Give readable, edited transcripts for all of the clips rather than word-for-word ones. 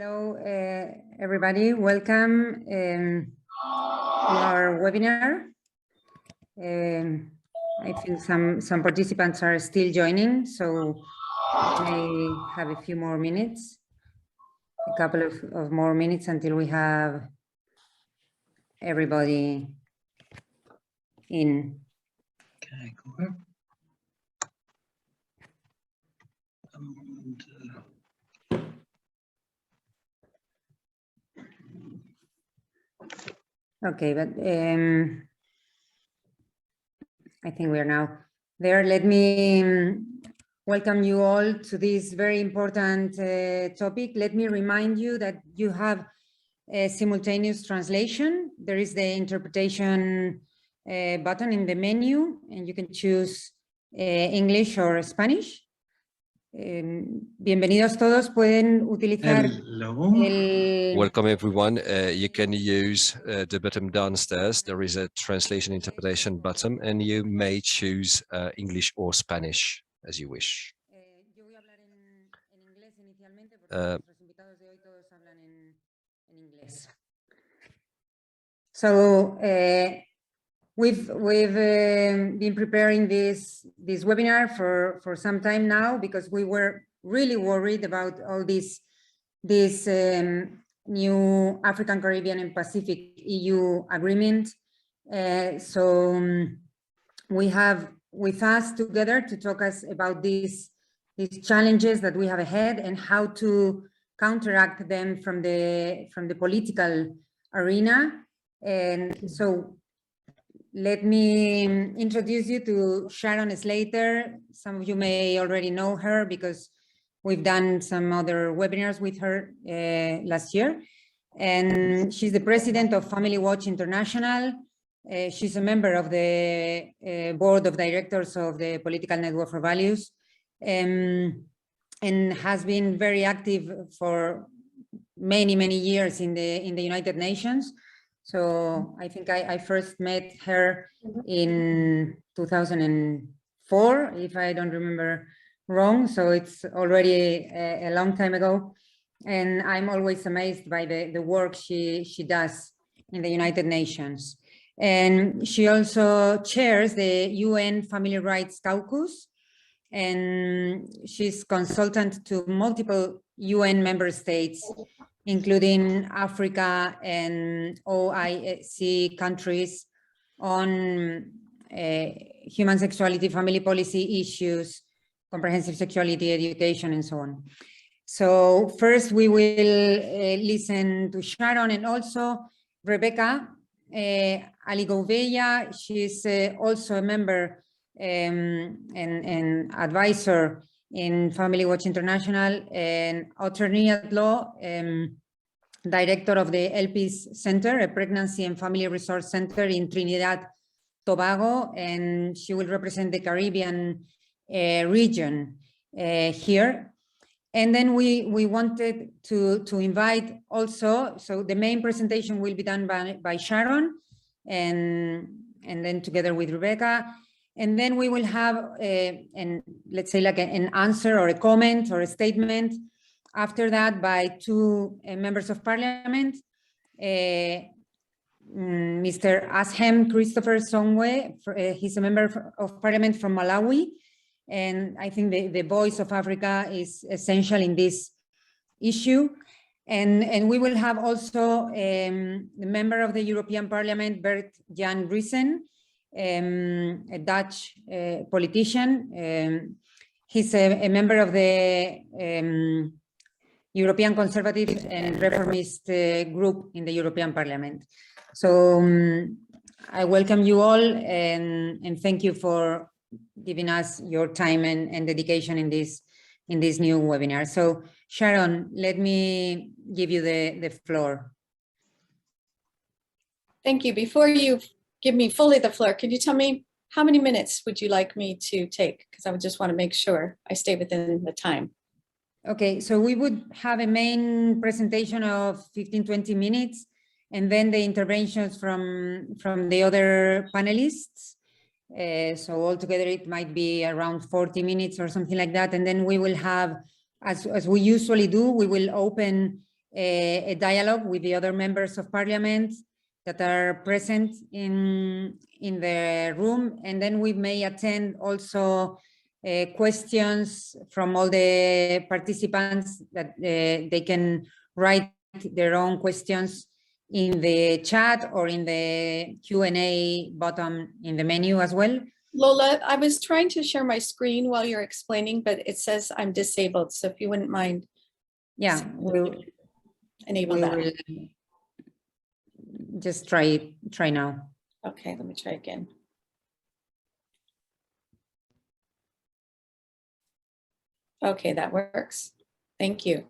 Hello, everybody. Welcome to our webinar. I think some participants are still joining, so we may have a few more minutes, a couple of more minutes until we have everybody in. Okay, cool. And, Okay, but I think we are now there. Let me welcome you all to this very important topic. Let me remind you that you have a simultaneous translation. There is the interpretation button in the menu, and you can choose English or Spanish. Bienvenidos todos, pueden utilizar hello. Welcome everyone. You can use the button downstairs. There is a translation interpretation button, and you may choose English or Spanish as you wish. Yo voy a hablar en inglés inicialmente porque nuestros invitados de hoy todos hablan en inglés. So we've been preparing this webinar for some time now because we were really worried about all this new African, Caribbean, and Pacific EU agreement. So we have with us together to talk us about these challenges that we have ahead and how to counteract them from the political arena. And so let me introduce you to Sharon Slater. Some of you may already know her because we've done some other webinars with her last year. And she's the president of Family Watch International. She's a member of the board of directors of the Political Network for Values, and has been very active for many years in the United Nations. So I think I first met her in 2004, if I don't remember wrong. So it's already a long time ago. And I'm always amazed by the work she does in the United Nations. And she also chairs the UN Family Rights Caucus. And she's consultant to multiple UN member states, including Africa and OIC countries, on human sexuality, family policy issues, comprehensive sexuality education, and so on. So first we will listen to Sharon and also Rebecca Aligouveia. She's also a member and advisor in Family Watch International and attorney at law, director of the ELPIS Center, a pregnancy and family resource center in Trinidad, Tobago, and she will represent the Caribbean region here. And then we wanted to invite also, so the main presentation will be done by Sharon, and then together with Rebecca. And then we will have, let's say like an answer or a comment or a statement after that by two members of parliament, Mr. Ashem Christopher Songwe, he's a member of parliament from Malawi. And I think the voice of Africa is essential in this issue. And we will have also the member of the European Parliament, Bert Jan Riesen, a Dutch politician. He's a member of the European Conservative and Reformist group in the European Parliament. So I welcome you all and thank you for giving us your time and dedication in this new webinar. So Sharon, let me give you the floor. Thank you. Before you give me fully the floor, could you tell me how many minutes would you like me to take? Because I would just want to make sure I stay within the time. Okay, so we would have a main presentation of 15-20 minutes, and then the interventions from the other panelists. So altogether it might be around 40 minutes or something like that. And then we will have, as we usually do, we will open a dialogue with the other members of parliament that are present in the room, and then we may attend also questions from all the participants that they can write their own questions in the chat or in the Q&A button in the menu as well. Lola, I was trying to share my screen while you're explaining, but it says I'm disabled. So if you wouldn't mind. Yeah, we'll enable we that. will just try now. Okay, let me try again. Okay, that works. Thank you.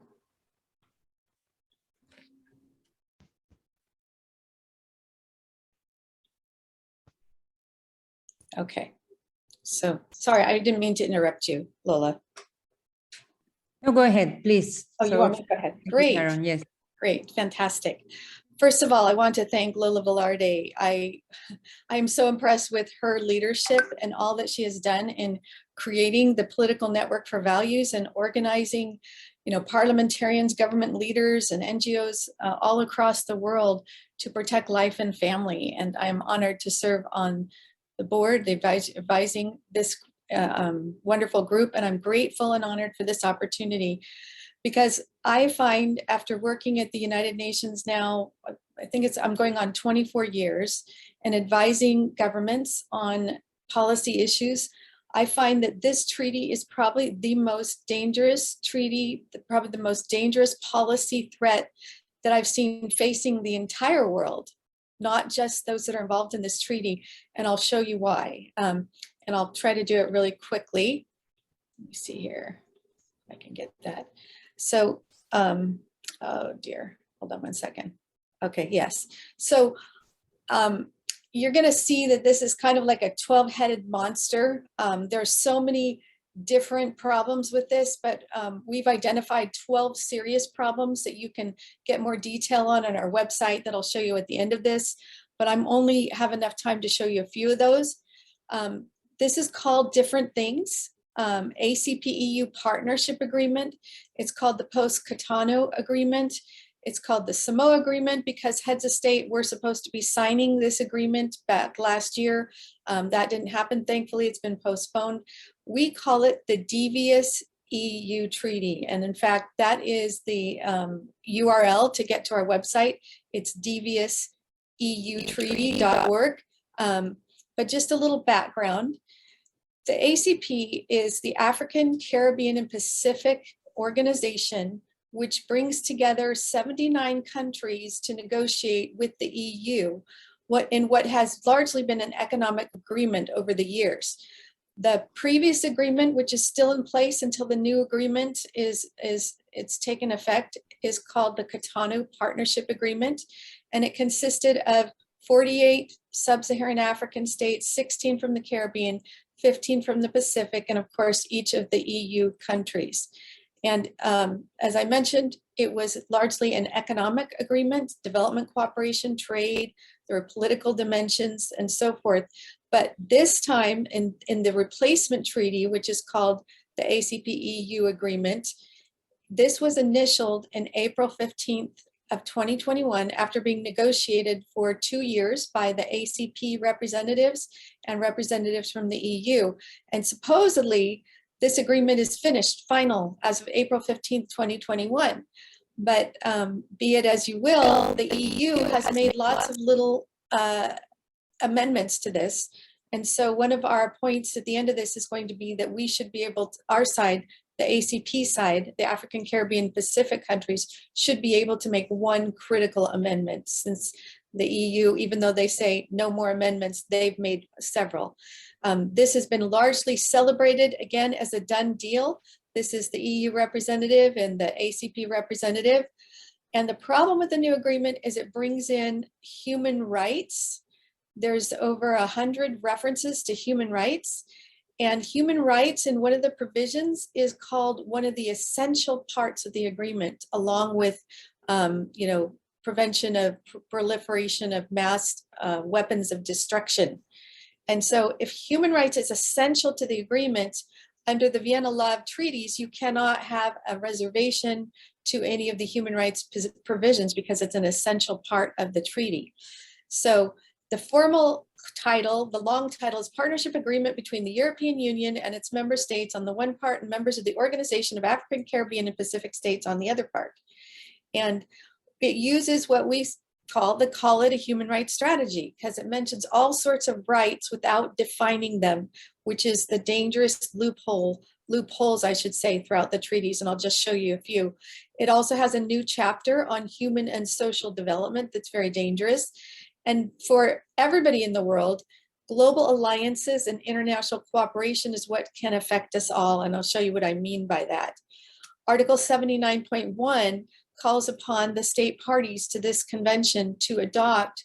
Okay, so sorry, I didn't mean to interrupt you, Lola. No, go ahead, please. Oh, you want me to go ahead? Great. Sharon, yes. Great, fantastic. First of all, I want to thank Lola Velarde. I am so impressed with her leadership and all that she has done in creating the political network for values and organizing, parliamentarians, government leaders, and NGOs all across the world to protect life and family. And I am honored to serve on the board, advising this wonderful group. And I'm grateful and honored for this opportunity, because I find, after working at the United Nations now, I think I'm going on 24 years, and advising governments on policy issues, I find that this treaty is probably the most dangerous treaty, probably the most dangerous policy threat that I've seen facing the entire world, not just those that are involved in this treaty. And I'll show you why. And I'll try to do it really quickly. Let me see here if I can get that. So, oh dear, hold on one second. Okay, yes. So you're gonna see that this is kind of like a 12-headed monster. There are so many different problems with this, but we've identified 12 serious problems that you can get more detail on our website that I'll show you at the end of this, but I'm only have enough time to show you a few of those. This is called different things. ACP-EU Partnership Agreement. It's called the Post-Cotonou Agreement. It's called the Samoa Agreement because heads of state were supposed to be signing this agreement back last year. That didn't happen. Thankfully, it's been postponed. We call it the Devious EU Treaty. And in fact, that is the URL to get to our website. It's deviousEUtreaty.org. But just a little background. The ACP is the African, Caribbean, and Pacific organization, which brings together 79 countries to negotiate with the EU in what has largely been an economic agreement over the years. The previous agreement, which is still in place until the new agreement it's taken effect, is called the Cotonou Partnership Agreement, and it consisted of 48 sub-Saharan African states, 16 from the Caribbean, 15 from the Pacific, and of course, each of the EU countries. And as I mentioned, it was largely an economic agreement, development cooperation, trade, there were political dimensions and so forth. But this time in the replacement treaty, which is called the ACP-EU agreement, this was initialed in April 15th of 2021 after being negotiated for 2 years by the ACP representatives and representatives from the EU. And supposedly this agreement is finished, final, as of April 15th, 2021. But be it as you will, the EU has made lots of little amendments to this. And so one of our points at the end of this is going to be that we should be able to, our side, the ACP side, the African, Caribbean, Pacific countries should be able to make one critical amendment, since the EU, even though they say no more amendments, they've made several. This has been largely celebrated again as a done deal. This is the EU representative and the ACP representative. And the problem with the new agreement is it brings in human rights. There's over 100 references to human rights. And human rights in one of the provisions is called one of the essential parts of the agreement, along with, prevention of proliferation of mass weapons of destruction. And so if human rights is essential to the agreement, under the Vienna Law of Treaties, you cannot have a reservation, to any of the human rights provisions because it's an essential part of the treaty. So the formal title, the long title, is Partnership Agreement between the European Union and its member states on the one part and members of the Organization of African, Caribbean, and Pacific States on the other part. And it uses what we call it a human rights strategy, because it mentions all sorts of rights without defining them, which is the dangerous loopholes, I should say, throughout the treaties. And I'll just show you a few. It also has a new chapter on human and social development that's very dangerous. And for everybody in the world, global alliances and international cooperation is what can affect us all. And I'll show you what I mean by that. Article 79.1 calls upon the state parties to this convention to adopt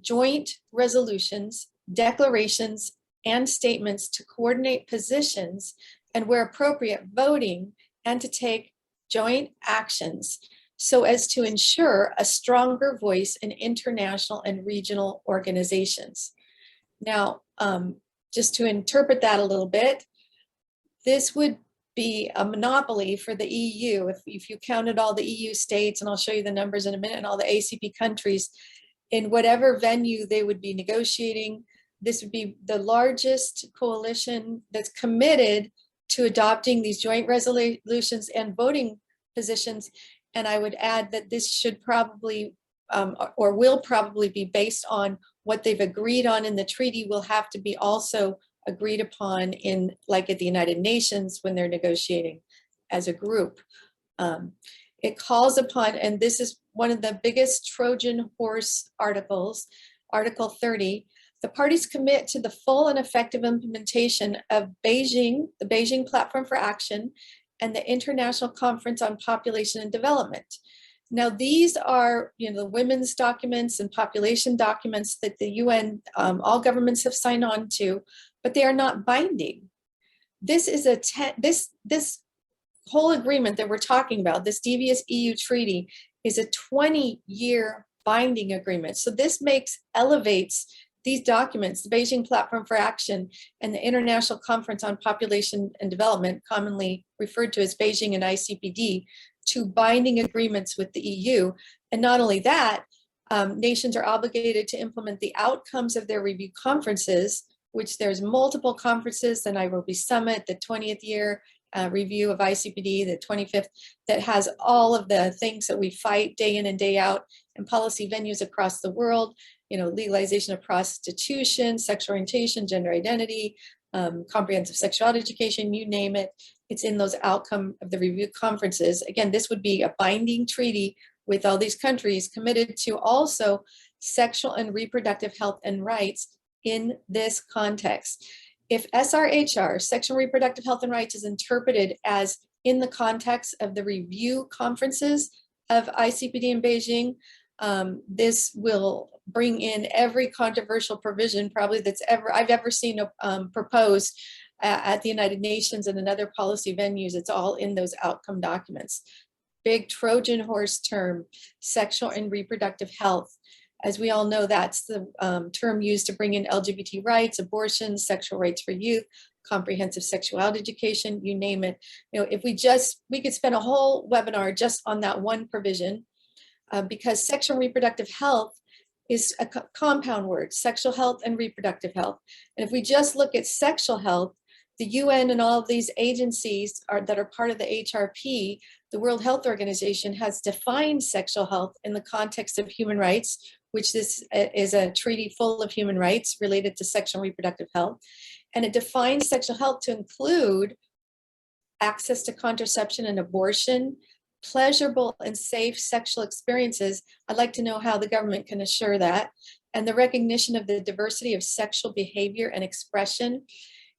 joint resolutions, declarations, and statements to coordinate positions and, where appropriate, voting, and to take joint actions so as to ensure a stronger voice in international and regional organizations. Now, just to interpret that a little bit, this would be a monopoly for the EU. If you counted all the EU states, and I'll show you the numbers in a minute, and all the ACP countries, in whatever venue they would be negotiating, this would be the largest coalition that's committed to adopting these joint resolutions and voting positions. And I would add that this should probably, or will probably be based on what they've agreed on in the treaty will have to be also agreed upon in, like at the United Nations when they're negotiating as a group. It calls upon, and this is one of the biggest Trojan horse articles, Article 30, the parties commit to the full and effective implementation of Beijing, the Beijing Platform for Action, and the International Conference on Population and Development. Now, these are, the women's documents and population documents that the UN, all governments have signed on to, but they are not binding. This is this whole agreement that we're talking about, this devious EU treaty, is a 20-year binding agreement. So this elevates these documents, the Beijing Platform for Action and the International Conference on Population and Development, commonly referred to as Beijing and ICPD, to binding agreements with the EU. And not only that, nations are obligated to implement the outcomes of their review conferences, which there's multiple conferences, the Nairobi Summit, the 20th year review of ICPD, the 25th, that has all of the things that we fight day in and day out in policy venues across the world, legalization of prostitution, sexual orientation, gender identity, comprehensive sexuality education, you name it. It's in those outcome of the review conferences. Again, this would be a binding treaty with all these countries committed to also sexual and reproductive health and rights in this context. If SRHR, sexual and reproductive health and rights, is interpreted as in the context of the review conferences of ICPD in Beijing, this will bring in every controversial provision probably I've ever seen proposed at the United Nations and in other policy venues. It's all in those outcome documents. Big Trojan horse term, sexual and reproductive health. As we all know, that's the term used to bring in LGBT rights, abortion, sexual rights for youth, comprehensive sexuality education, you name it. If we could spend a whole webinar just on that one provision, because sexual and reproductive health is a compound word, sexual health and reproductive health. And if we just look at sexual health, the UN and all of these agencies that are part of the HRP, the World Health Organization, has defined sexual health in the context of human rights, which this is a treaty full of human rights related to sexual and reproductive health. And it defines sexual health to include access to contraception and abortion, pleasurable and safe sexual experiences. I'd like to know how the government can assure that, and the recognition of the diversity of sexual behavior and expression.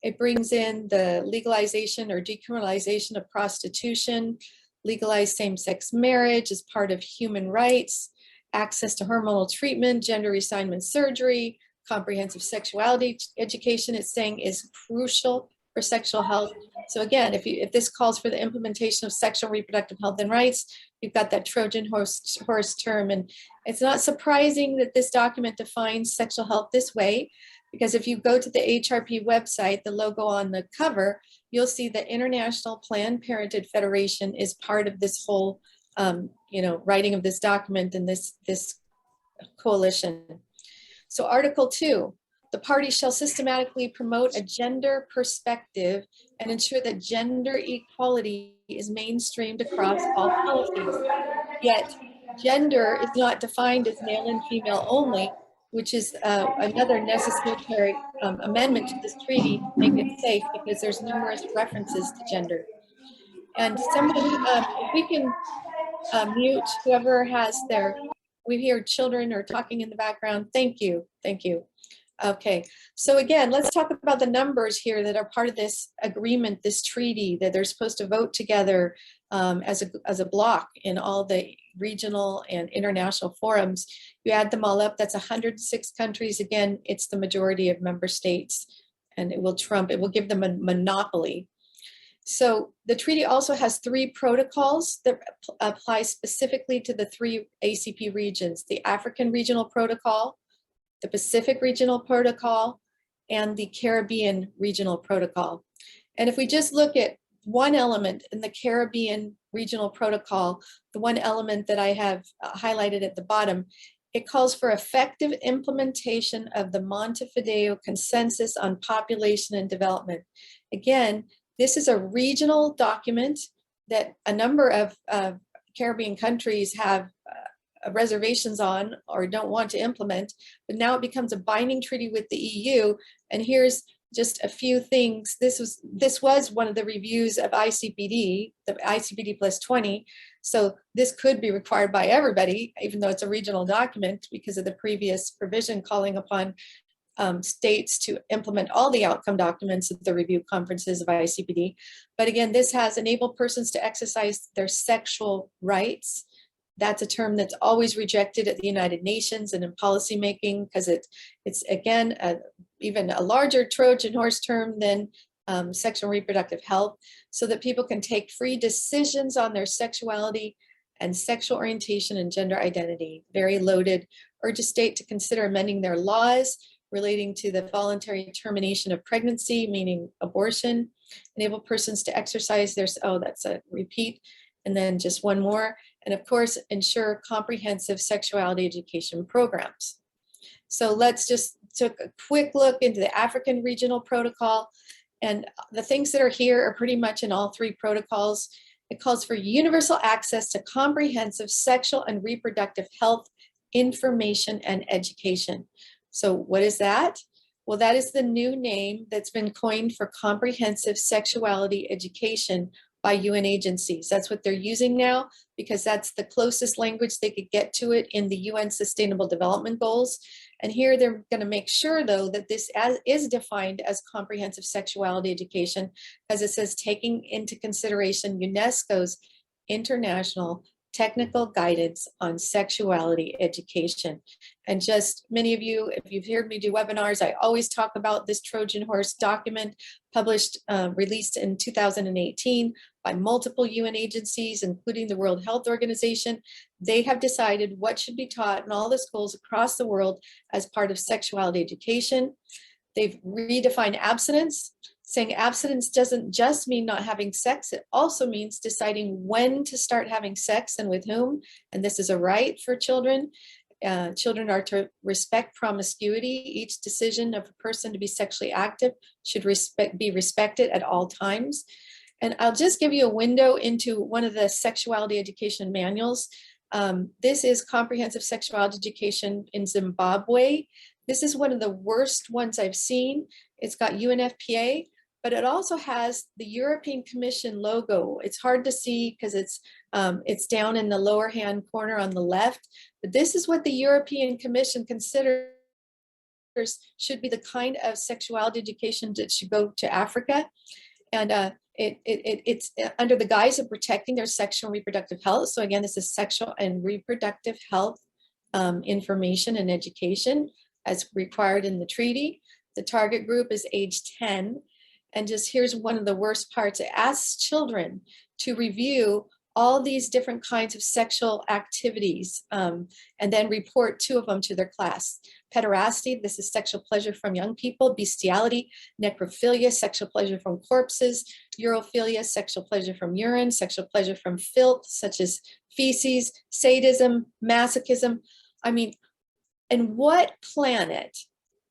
It brings in the legalization or decriminalization of prostitution, legalized same-sex marriage as part of human rights, access to hormonal treatment, gender reassignment surgery, comprehensive sexuality education, it's saying, is crucial for sexual health. So again, if this calls for the implementation of sexual and reproductive health and rights, you've got that Trojan horse term. And it's not surprising that this document defines sexual health this way, Because if you go to the HRP website, the logo on the cover, you'll see the International Planned Parenthood Federation is part of this whole, writing of this document and this coalition. So Article 2, the party shall systematically promote a gender perspective and ensure that gender equality is mainstreamed across all policies. Yet gender is not defined as male and female only, which is another necessary amendment to this treaty to make it safe, because there's numerous references to gender. And someone, if we can mute whoever has we hear children are talking in the background. Thank you. Okay, so again, let's talk about the numbers here that are part of this agreement, this treaty, that they're supposed to vote together as a block in all the regional and international forums. You add them all up, that's 106 countries. Again, it's the majority of member states, and it will give them a monopoly. So the treaty also has 3 protocols that apply specifically to the 3 ACP regions: the African Regional Protocol, the Pacific Regional Protocol, and the Caribbean Regional Protocol. And if we just look at one element in the Caribbean Regional Protocol, the one element that I have highlighted at the bottom, it calls for effective implementation of the Montevideo Consensus on Population and Development. Again, this is a regional document that a number of Caribbean countries have reservations on or don't want to implement, but now it becomes a binding treaty with the EU. And here's just a few things. This was one of the reviews of ICPD, the ICPD plus 20. So this could be required by everybody, even though it's a regional document, because of the previous provision calling upon states to implement all the outcome documents of the review conferences of ICPD. But again, this has enabled persons to exercise their sexual rights. That's a term that's always rejected at the United Nations and in policymaking, because it's again, even a larger Trojan horse term than sexual and reproductive health, so that people can take free decisions on their sexuality and sexual orientation and gender identity. Very loaded. Urge a state to consider amending their laws relating to the voluntary termination of pregnancy, meaning abortion, enable persons to exercise their, that's a repeat, and then just one more, and of course, ensure comprehensive sexuality education programs. So let's just take a quick look into the African Regional Protocol, and the things that are here are pretty much in all 3 protocols. It calls for universal access to comprehensive sexual and reproductive health, information, and education. So what is that? Well, that is the new name that's been coined for comprehensive sexuality education by UN agencies. That's what they're using now, because that's the closest language they could get to it in the UN Sustainable Development Goals. And here they're going to make sure, though, that this is defined as comprehensive sexuality education, as it says, taking into consideration UNESCO's International Technical Guidance on Sexuality Education. And just many of you, if you've heard me do webinars, I always talk about this Trojan horse document published, released in 2018 by multiple UN agencies, including the World Health Organization. They have decided what should be taught in all the schools across the world as part of sexuality education. They've redefined abstinence, saying abstinence doesn't just mean not having sex, it also means deciding when to start having sex and with whom. And this is a right for children. Children are to respect promiscuity. Each decision of a person to be sexually active should be respected at all times. And I'll just give you a window into one of the sexuality education manuals. This is Comprehensive Sexuality Education in Zimbabwe. This is one of the worst ones I've seen. It's got UNFPA, but it also has the European Commission logo. It's hard to see because it's down in the lower hand corner on the left, but this is what the European Commission considers should be the kind of sexuality education that should go to Africa. And it's under the guise of protecting their sexual and reproductive health. So again, this is sexual and reproductive health information and education as required in the treaty. The target group is age 10. And just here's one of the worst parts. It asks children to review all these different kinds of sexual activities, and then report 2 of them to their class. Pederasty, this is sexual pleasure from young people. Bestiality, necrophilia, sexual pleasure from corpses. Urophilia, sexual pleasure from urine. Sexual pleasure from filth, such as feces. Sadism, masochism. I mean, and what planet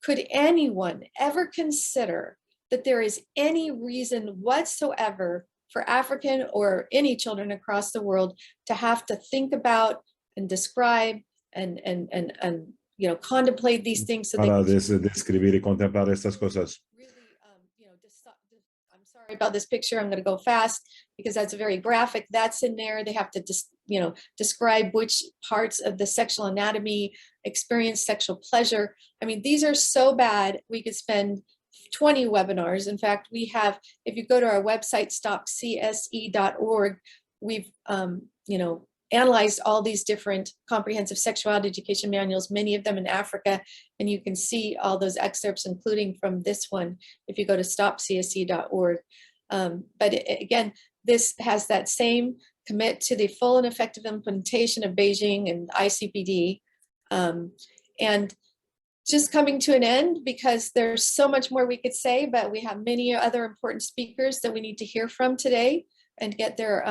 could anyone ever consider that there is any reason whatsoever for African or any children across the world to have to think about and describe and you know, contemplate these things so Para they describir y contemplar estas cosas. really, you know, I'm sorry about this picture. I'm going to go fast because that's very graphic. That's in there. They have to just, you know, describe which parts of the sexual anatomy experience sexual pleasure. I mean, these are so bad. We could spend 20 webinars. In fact, we have, if you go to our website, stopcse.org, we've, you know, analyzed all these different comprehensive sexuality education manuals, many of them in Africa, and you can see all those excerpts, including from this one, if you go to stopcse.org. But again, this has that same commit to the full and effective implementation of Beijing and ICPD. And just coming to an end because there's so much more we could say, but we have many other important speakers that we need to hear from today and get their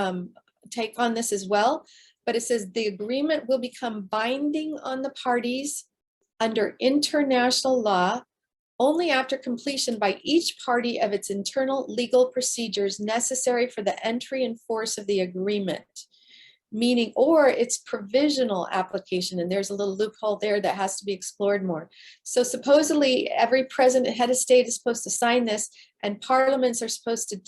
take on this as well. But it says the agreement will become binding on the parties under international law only after completion by each party of its internal legal procedures necessary for the entry in force of the agreement. Meaning, or its provisional application, and there's a little loophole there that has to be explored more. So supposedly every president, head of state is supposed to sign this, and parliaments are supposed to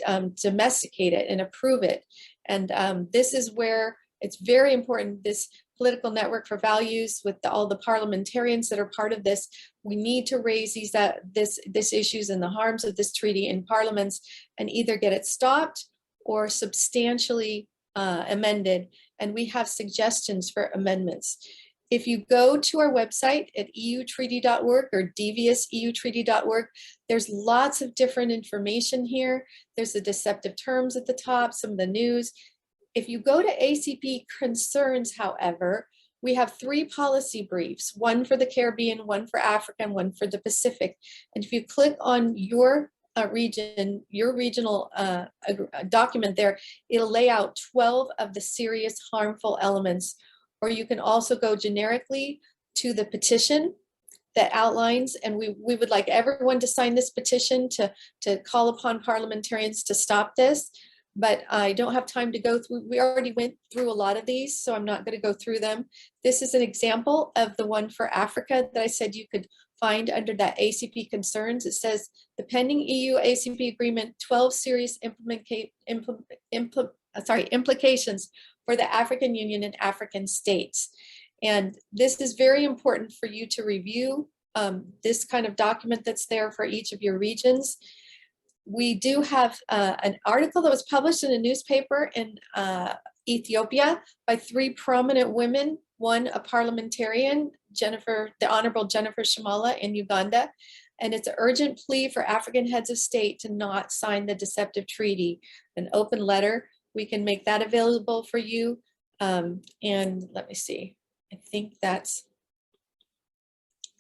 domesticate it and approve it. And this is where it's very important, this political network for values with all the parliamentarians that are part of this. We need to raise this issues and the harms of this treaty in parliaments and either get it stopped or substantially amended. And we have suggestions for amendments. If you go to our website at eutreaty.org or deviousEUtreaty.org, there's lots of different information here. There's the deceptive terms at the top, some of the news. If you go to ACP concerns, however, we have 3 policy briefs, one for the Caribbean, one for Africa, and one for the Pacific. And if you click on your region, your regional document there, it'll lay out 12 of the serious harmful elements. Or you can also go generically to the petition that outlines, and we would like everyone to sign this petition to call upon parliamentarians to stop this. But I don't have time to go through, we already went through a lot of these, so I'm not going to go through them. This is an example of the one for Africa that I said you could find under that ACP concerns. It says the pending EU ACP agreement, 12 serious implications for the African Union and African states. And this is very important for you to review this kind of document that's there for each of your regions. We do have an article that was published in a newspaper in Ethiopia by 3 prominent women, one a parliamentarian, the Honorable Jennifer Shamala in Uganda, and it's an urgent plea for African heads of state to not sign the deceptive treaty, an open letter. We can make that available for you. And let me see, I think that's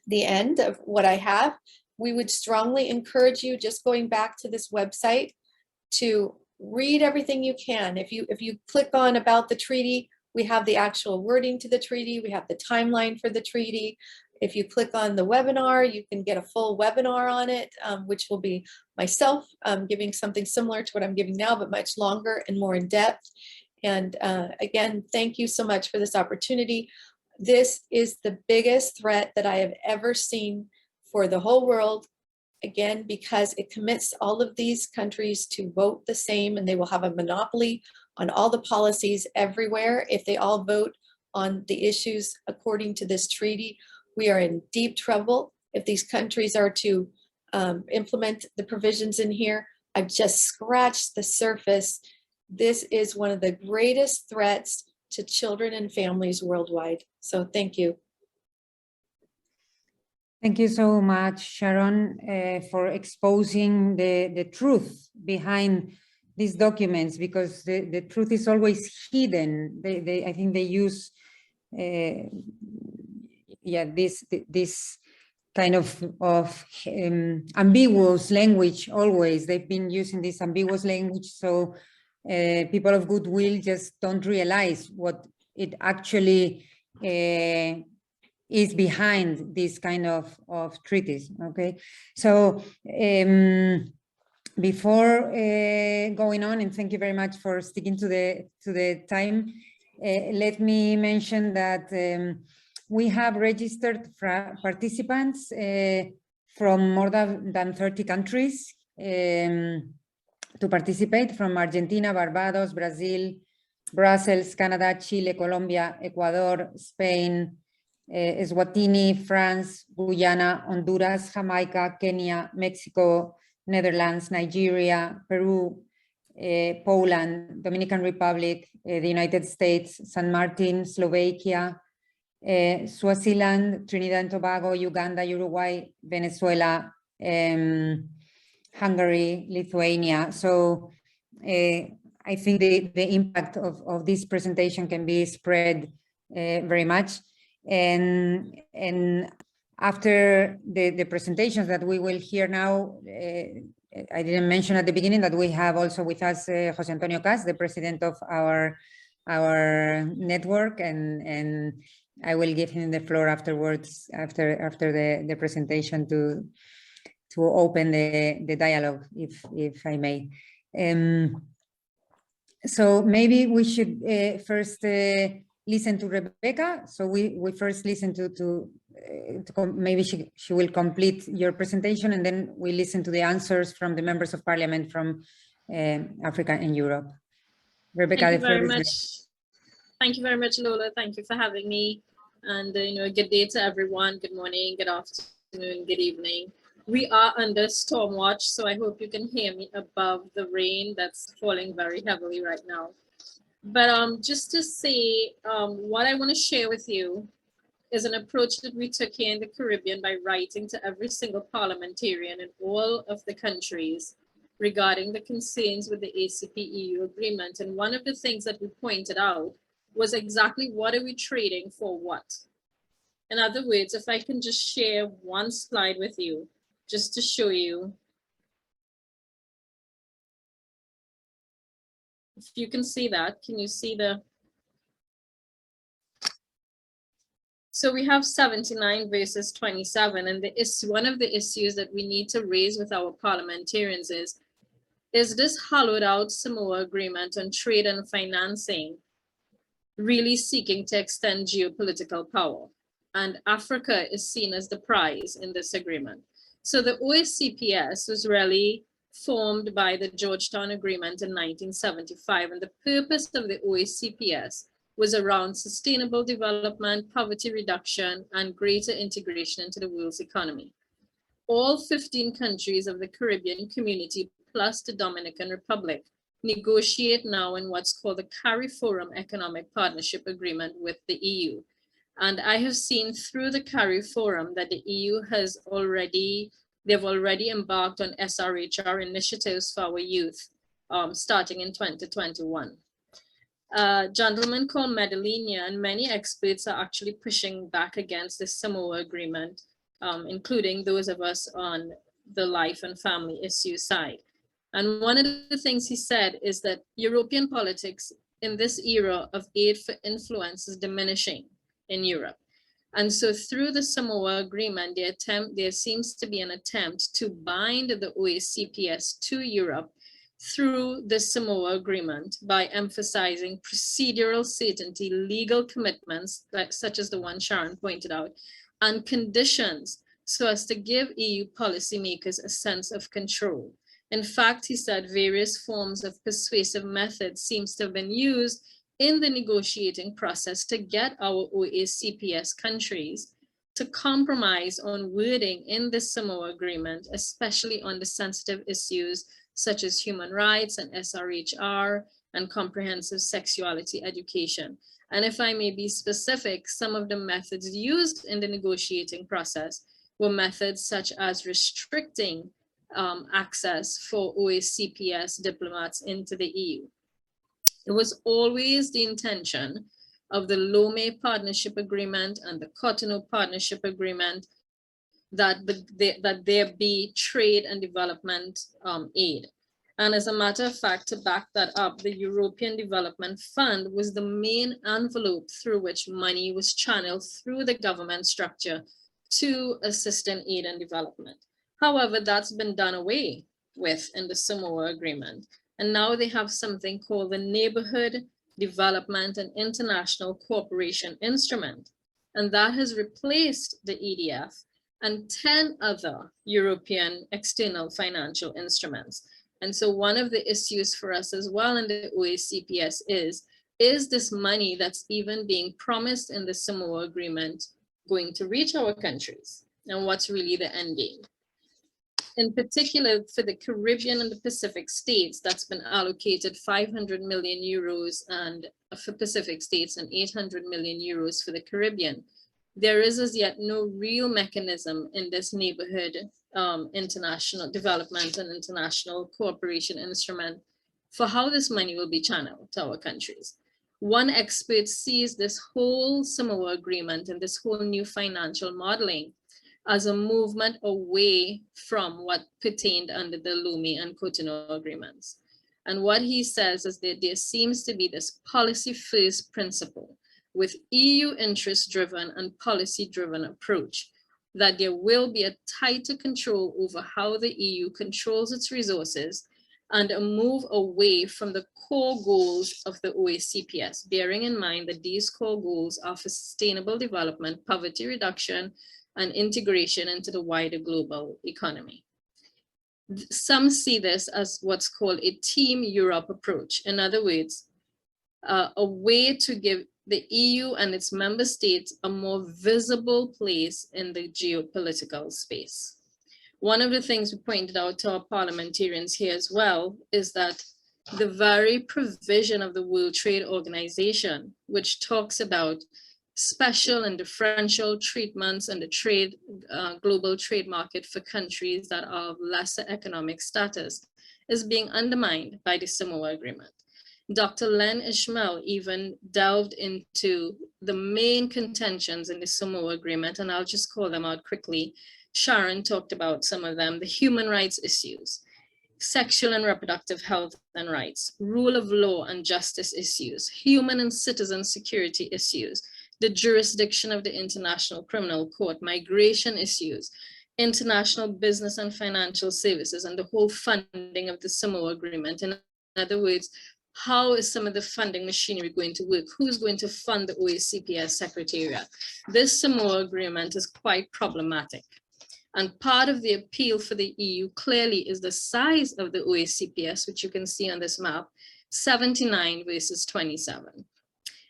the end of what I have. We would strongly encourage you, just going back to this website, to read everything you can. If you click on about the treaty, we have the actual wording to the treaty. We have the timeline for the treaty. If you click on the webinar, you can get a full webinar on it, which will be myself giving something similar to what I'm giving now, but much longer and more in depth. And again, thank you so much for this opportunity. This is the biggest threat that I have ever seen for the whole world, again, because it commits all of these countries to vote the same, and they will have a monopoly on all the policies everywhere if they all vote on the issues according to this treaty. We are in deep trouble if these countries are to implement the provisions in here. I've just scratched the surface. This is one of the greatest threats to children and families worldwide. So thank you. Thank you so much, Sharon, for exposing the truth behind these documents, because the truth is always hidden. I think they use this kind of ambiguous language always. They've been using this ambiguous language, so people of goodwill just don't realize what it actually is behind this kind of treaties. Okay, so before going on, and thank you very much for sticking to the time, let me mention that we have registered participants from more than 30 countries to participate, from Argentina, Barbados, Brazil, Brussels, Canada, Chile, Colombia, Ecuador, Spain, Eswatini, France, Guyana, Honduras, Jamaica, Kenya, Mexico, Netherlands, Nigeria, Peru, Poland, Dominican Republic, the United States, San Martin, Slovakia, Swaziland, Trinidad and Tobago, Uganda, Uruguay, Venezuela, Hungary, Lithuania. So I think the impact of this presentation can be spread very much. And after the presentations that we will hear now, I didn't mention at the beginning that we have also with us Jose Antonio Cas, the president of our network, and I will give him the floor afterwards, after the presentation, to open the dialogue, if I may. So maybe we should first listen to Rebecca. So we first listen to maybe she will complete your presentation, and then we listen to the answers from the members of parliament from Africa and Europe. Rebecca, thank you very much. Thank you very much, Lola. Thank you for having me. And good day to everyone. Good morning, good afternoon, good evening. We are under storm watch, so I hope you can hear me above the rain that's falling very heavily right now. But just to say, what I want to share with you is an approach that we took here in the Caribbean by writing to every single parliamentarian in all of the countries regarding the concerns with the ACP-EU agreement. And one of the things that we pointed out was exactly what are we trading for what? In other words, if I can just share one slide with you, just to show you. If you can see that, can you see the? So we have 79 versus 27, and one of the issues that we need to raise with our parliamentarians is this hollowed out Samoa agreement on trade and financing really seeking to extend geopolitical power? And Africa is seen as the prize in this agreement. So the OSCPS was really formed by the Georgetown Agreement in 1975, and the purpose of the OSCPS was around sustainable development, poverty reduction, and greater integration into the world's economy. All 15 countries of the Caribbean community, plus the Dominican Republic, negotiate now in what's called the CARIFORUM Economic Partnership Agreement with the EU. And I have seen through the CARIFORUM that the EU they've already embarked on SRHR initiatives for our youth, starting in 2021. A gentleman called Medellina and many experts are actually pushing back against this Samoa agreement, including those of us on the life and family issue side. And one of the things he said is that European politics in this era of aid for influence is diminishing in Europe. And so through the Samoa agreement, there seems to be an attempt to bind the OSCPS to Europe through the Samoa agreement by emphasizing procedural certainty, legal commitments, such as the one Sharon pointed out, and conditions so as to give EU policymakers a sense of control. In fact, he said various forms of persuasive methods seems to have been used in the negotiating process to get our OSCPS countries to compromise on wording in the Samoa agreement, especially on the sensitive issues such as human rights and SRHR and comprehensive sexuality education. And if I may be specific, some of the methods used in the negotiating process were methods such as restricting access for OACPS diplomats into the EU. It was always the intention of the Lomé Partnership Agreement and the Cotonou Partnership Agreement that there be trade and development aid. And as a matter of fact, to back that up, the European Development Fund was the main envelope through which money was channeled through the government structure to assist in aid and development. However, that's been done away with in the Samoa Agreement. And now they have something called the Neighborhood Development and International Cooperation Instrument. And that has replaced the EDF and 10 other European external financial instruments. And so one of the issues for us as well in the OACPS is this money that's even being promised in the Samoa Agreement going to reach our countries? And what's really the end game? In particular, for the Caribbean and the Pacific states, that's been allocated 500 million euros and for Pacific states and 800 million euros for the Caribbean. There is as yet no real mechanism in this neighborhood international development and international cooperation instrument for how this money will be channeled to our countries. One expert sees this whole Samoa Agreement and this whole new financial modeling as a movement away from what pertained under the Lomé and Cotonou agreements. And what he says is that there seems to be this policy first principle with EU interest driven and policy driven approach, that there will be a tighter control over how the EU controls its resources and a move away from the core goals of the OACPS, bearing in mind that these core goals are for sustainable development, poverty reduction, and integration into the wider global economy. Some see this as what's called a Team Europe approach. In other words, a way to give the EU and its member states a more visible place in the geopolitical space. One of the things we pointed out to our parliamentarians here as well is that the very provision of the World Trade Organization, which talks about special and differential treatments and the global trade market for countries that are of lesser economic status, is being undermined by the Samoa Agreement. Dr. Len Ishmael even delved into the main contentions in the Samoa Agreement, and I'll just call them out quickly. Sharon talked about some of them: the human rights issues, sexual and reproductive health and rights, rule of law and justice issues, human and citizen security issues, the jurisdiction of the International Criminal Court, migration issues, international business and financial services, and the whole funding of the Samoa Agreement. In other words, how is some of the funding machinery going to work? Who's going to fund the OACPS Secretariat? This Samoa Agreement is quite problematic. And part of the appeal for the EU clearly is the size of the OACPS, which you can see on this map, 79 versus 27.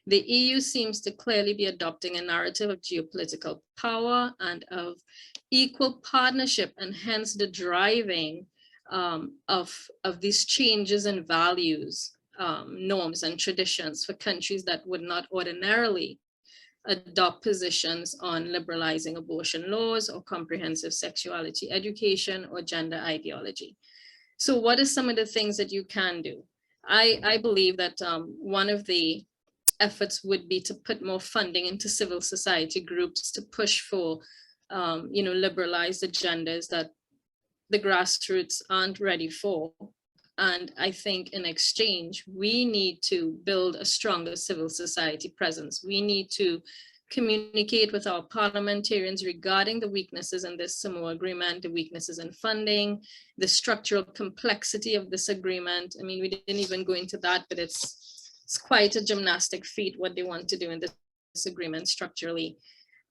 The EU seems to clearly be adopting a narrative of geopolitical power and of equal partnership, and hence the driving of these changes in values, norms and traditions for countries that would not ordinarily adopt positions on liberalizing abortion laws or comprehensive sexuality education or gender ideology. So what are some of the things that you can do? I believe that one of the efforts would be to put more funding into civil society groups to push for liberalized agendas that the grassroots aren't ready for. And I think in exchange, we need to build a stronger civil society presence. We need to communicate with our parliamentarians regarding the weaknesses in this Samoa Agreement, the weaknesses in funding, the structural complexity of this agreement. I mean, we didn't even go into that, but it's quite a gymnastic feat what they want to do in this agreement structurally.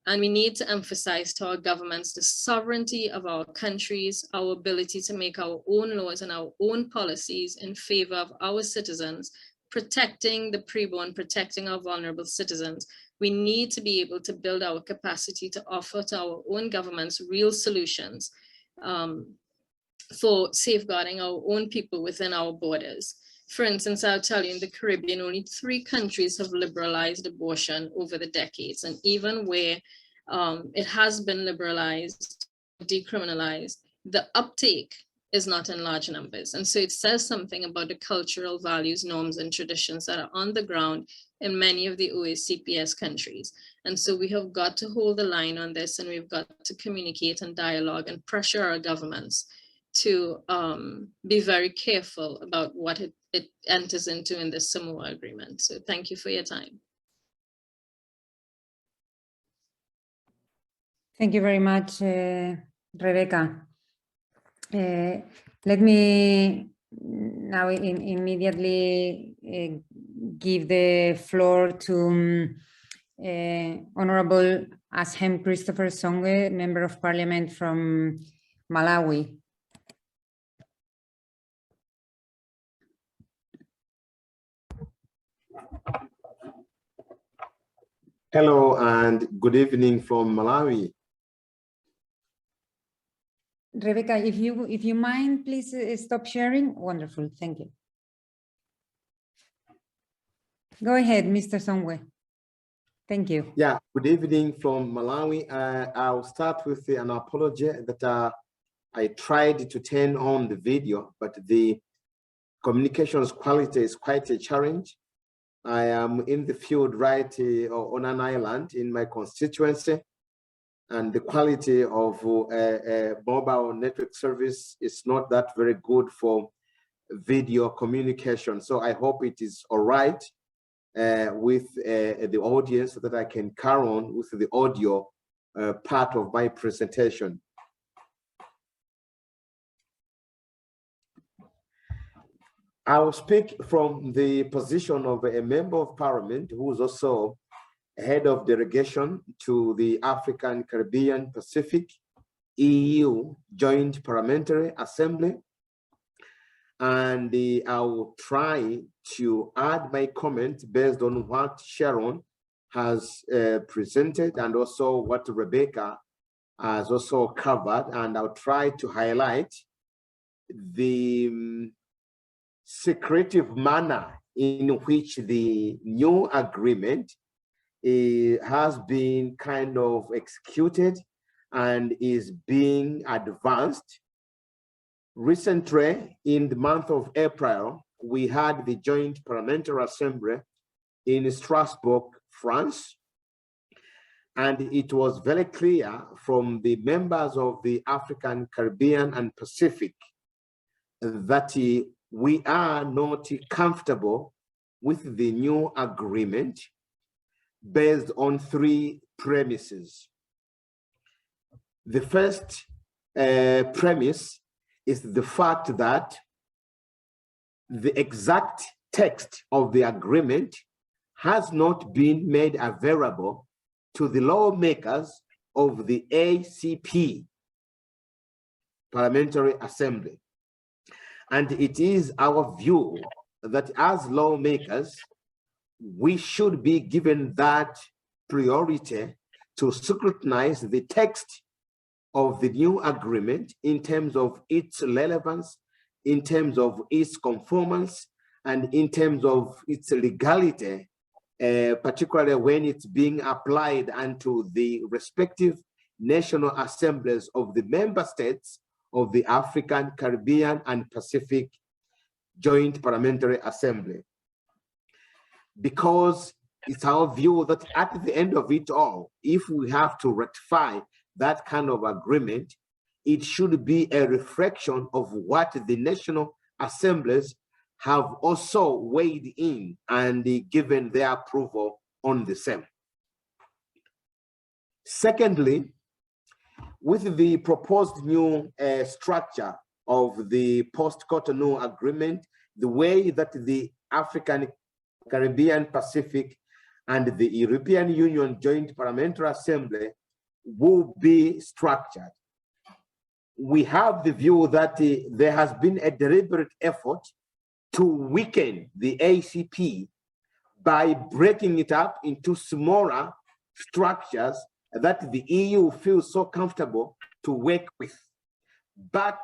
And we need to emphasize to our governments the sovereignty of our countries, our ability to make our own laws and our own policies in favor of our citizens, protecting the preborn, protecting our vulnerable citizens. We need to be able to build our capacity to offer to our own governments real solutions for safeguarding our own people within our borders. For instance, I'll tell you, in the Caribbean, only 3 countries have liberalized abortion over the decades. And even where it has been liberalized, decriminalized, the uptake is not in large numbers. And so it says something about the cultural values, norms, and traditions that are on the ground in many of the OACPS countries. And so we have got to hold the line on this, and we've got to communicate and dialogue and pressure our governments to be very careful about what it enters into in the Samoa Agreement. So thank you for your time. Thank you very much, Rebecca. Let me now immediately give the floor to Honorable Ashem Christopher Songwe, Member of Parliament from Malawi. Hello and good evening from Malawi. Rebecca, if you mind, please stop sharing. Wonderful, thank you. Go ahead, Mr. Songwe. Thank you. Yeah, good evening from Malawi. I'll start with an apology that I tried to turn on the video, but the communications quality is quite a challenge. I am in the field right on an island in my constituency, and the quality of mobile network service is not that very good for video communication. So I hope it is all right with the audience so that I can carry on with the audio part of my presentation. I will speak from the position of a member of parliament who is also head of delegation to the African, Caribbean, Pacific, EU Joint Parliamentary Assembly. And I will try to add my comment based on what Sharon has presented and also what Rebecca has also covered. And I'll try to highlight the secretive manner in which the new agreement has been kind of executed and is being advanced. Recently, in the month of April, we had the Joint Parliamentary Assembly in Strasbourg, France, and it was very clear from the members of the African, Caribbean, and Pacific that we are not comfortable with the new agreement based on three premises. The first premise is the fact that the exact text of the agreement has not been made available to the lawmakers of the ACP Parliamentary Assembly. And it is our view that as lawmakers, we should be given that priority to scrutinize the text of the new agreement in terms of its relevance, in terms of its conformance, and in terms of its legality, particularly when it's being applied unto the respective national assemblies of the member states of the African, Caribbean, and Pacific Joint Parliamentary Assembly. Because it's our view that at the end of it all, if we have to ratify that kind of agreement, it should be a reflection of what the national assemblies have also weighed in and given their approval on the same. Secondly, with the proposed new structure of the post-Cotonou agreement, the way that the African, Caribbean, Pacific, and the European Union Joint Parliamentary Assembly will be structured, we have the view that there has been a deliberate effort to weaken the ACP by breaking it up into smaller structures that the EU feels so comfortable to work with. But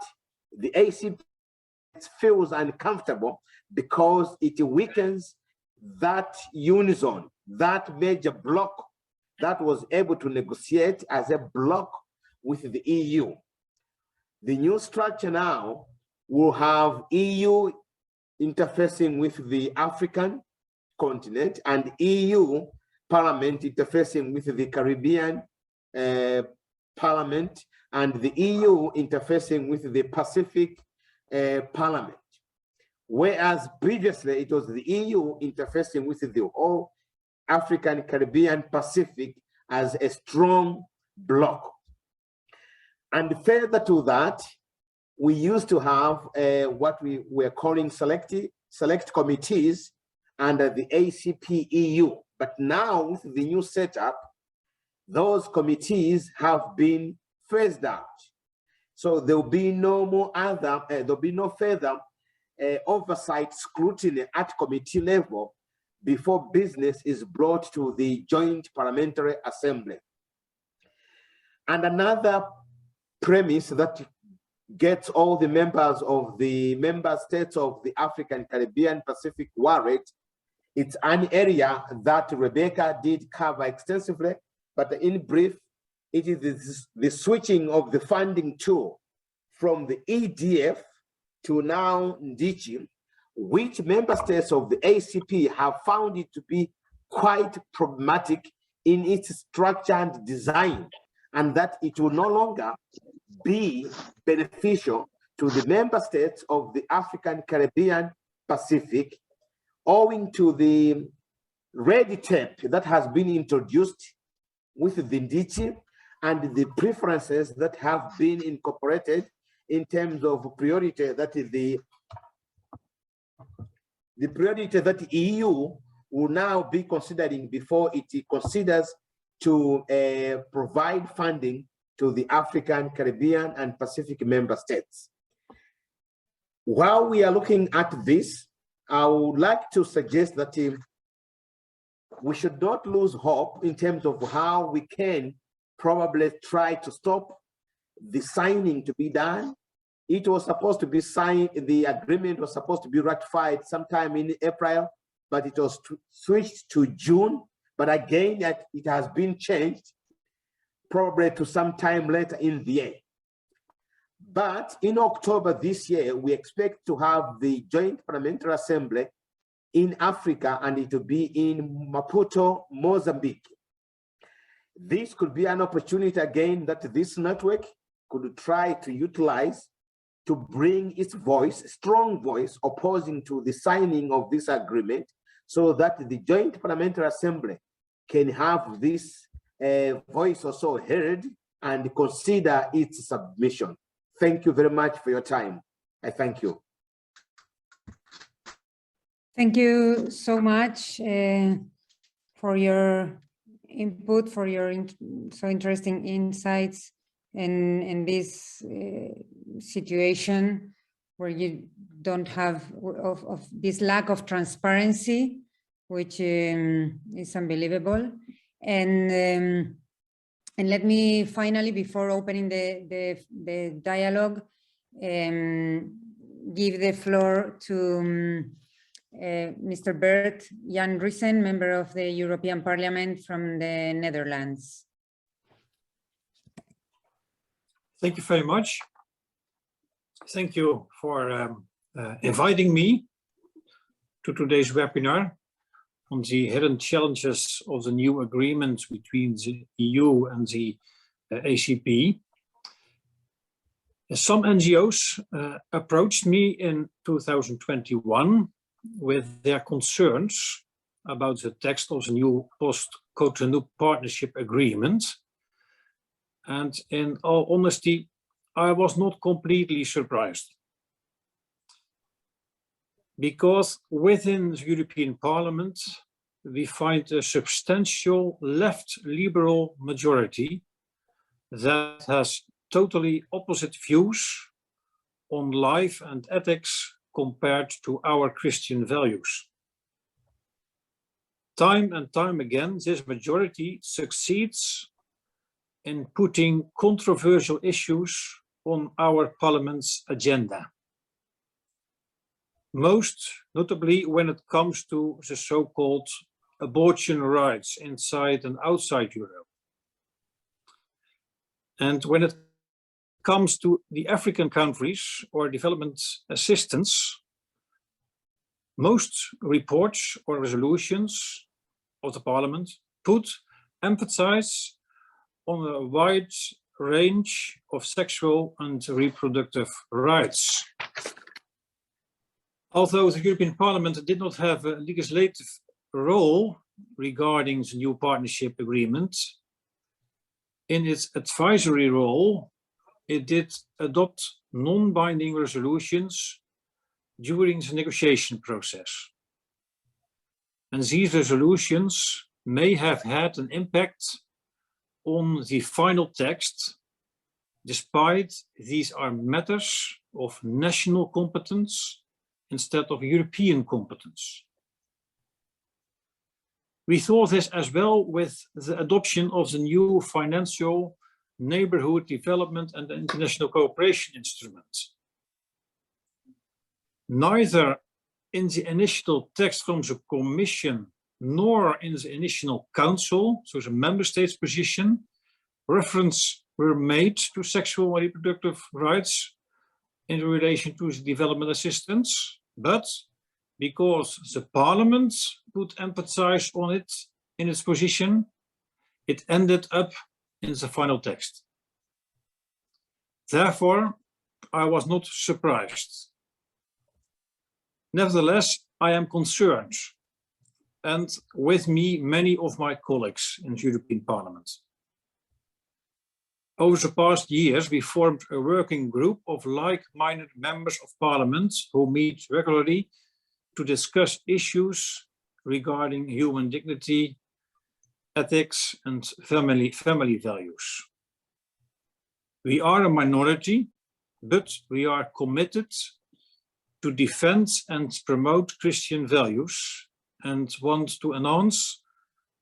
the ACP feels uncomfortable because it weakens that unison, that major bloc that was able to negotiate as a bloc with the EU. The new structure now We'll have EU interfacing with the African continent and EU Parliament interfacing with the Caribbean Parliament and the EU interfacing with the Pacific Parliament. Whereas previously it was the EU interfacing with the whole African, Caribbean, Pacific as a strong bloc. And further to that, we used to have what we were calling select committees under the ACP EU. But now with the new setup, those committees have been phased out. So there'll be no more other, there'll be no further oversight scrutiny at committee level before business is brought to the Joint Parliamentary Assembly. And another premise that gets all the members of the member states of the African, Caribbean, Pacific worried. It's an area that Rebecca did cover extensively, but in brief, it is the switching of the funding tool from the EDF to now NDICI, which member states of the ACP have found it to be quite problematic in its structure and design, and that it will no longer be beneficial to the member states of the African, Caribbean, Pacific, owing to the red tape that has been introduced with the NDICI and the preferences that have been incorporated in terms of priority, that is the priority that the EU will now be considering before it considers to provide funding to the African, Caribbean, and Pacific member states. While we are looking at this, I would like to suggest that we should not lose hope in terms of how we can probably try to stop the signing to be done. It was supposed to be signed, the agreement was supposed to be ratified sometime in April, but it was switched to June. But again, it has been changed probably to some time later in the year. But in October this year, we expect to have the Joint Parliamentary Assembly in Africa, and it will be in Maputo, Mozambique. This could be an opportunity again that this network could try to utilize to bring its voice, strong voice, opposing to the signing of this agreement, so that the Joint Parliamentary Assembly can have this voice also heard and consider its submission. Thank you very much for your time. I thank you. Thank you so much for your input, for your so interesting insights in this situation where you don't have of this lack of transparency, which is unbelievable. And let me finally, before opening the dialogue, give the floor to Mr. Bert Jan Ruyssen, member of the European Parliament from the Netherlands. Thank you very much. Thank you for inviting me to today's webinar on the hidden challenges of the new agreement between the EU and the ACP. Some NGOs approached me in 2021 with their concerns about the text of the new post-Cotonou partnership agreement. And in all honesty, I was not completely surprised. Because within the European Parliament, we find a substantial left liberal majority that has totally opposite views on life and ethics compared to our Christian values. Time and time again, this majority succeeds in putting controversial issues on our Parliament's agenda. Most notably when it comes to the so-called abortion rights inside and outside Europe. And when it comes to the African countries or development assistance, most reports or resolutions of the Parliament put emphasis on a wide range of sexual and reproductive rights. Although the European Parliament did not have a legislative role regarding the new partnership agreement, in its advisory role, it did adopt non-binding resolutions during the negotiation process. And these resolutions may have had an impact on the final text, despite these are matters of national competence instead of European competence. We thought this as well with the adoption of the new financial neighborhood development and international cooperation instrument. Neither in the initial text from the Commission nor in the initial Council, so the Member States' position, reference were made to sexual and reproductive rights in relation to the development assistance, but because the Parliament put emphasis on it in its position, it ended up in the final text. Therefore, I was not surprised. Nevertheless, I am concerned, and with me, many of my colleagues in the European Parliament. Over the past years, we formed a working group of like-minded members of Parliament who meet regularly to discuss issues regarding human dignity, ethics, and family values. We are a minority, but we are committed to defend and promote Christian values and want to enhance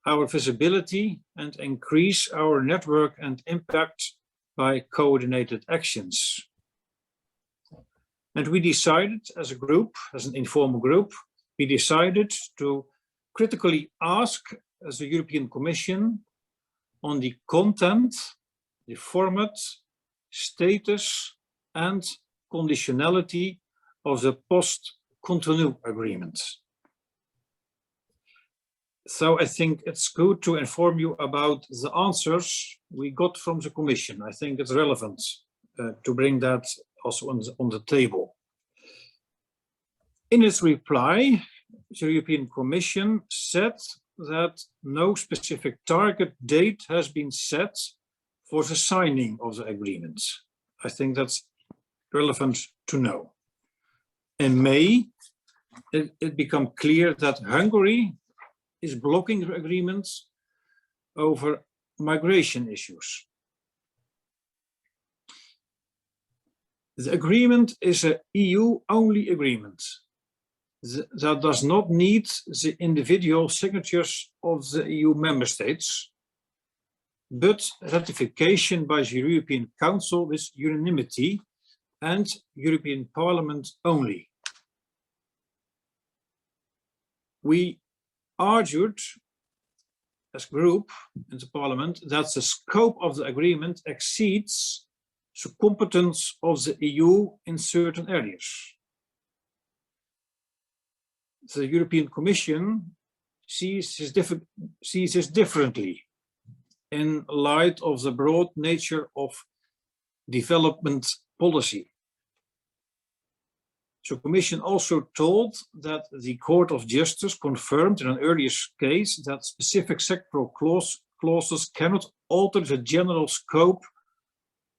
our visibility and increase our network and impact by coordinated actions. And we decided as a group, as an informal group, we decided to critically ask as the European Commission on the content, the format, status, and conditionality of the post-Cotonou agreement. So I think it's good to inform you about the answers we got from the Commission. I think it's relevant to bring that also on the table. In its reply, the European Commission said that no specific target date has been set for the signing of the agreement. I think that's relevant to know. In May, it became clear that Hungary is blocking the agreements over migration issues. The agreement is an EU-only agreement that does not need the individual signatures of the EU member states, but ratification by the European Council with unanimity and European Parliament only. We argued as a group in the Parliament that the scope of the agreement exceeds the competence of the EU in certain areas. The European Commission sees this differently in light of the broad nature of development policy. The Commission also told that the Court of Justice confirmed in an earlier case that specific sectoral clauses cannot alter the general scope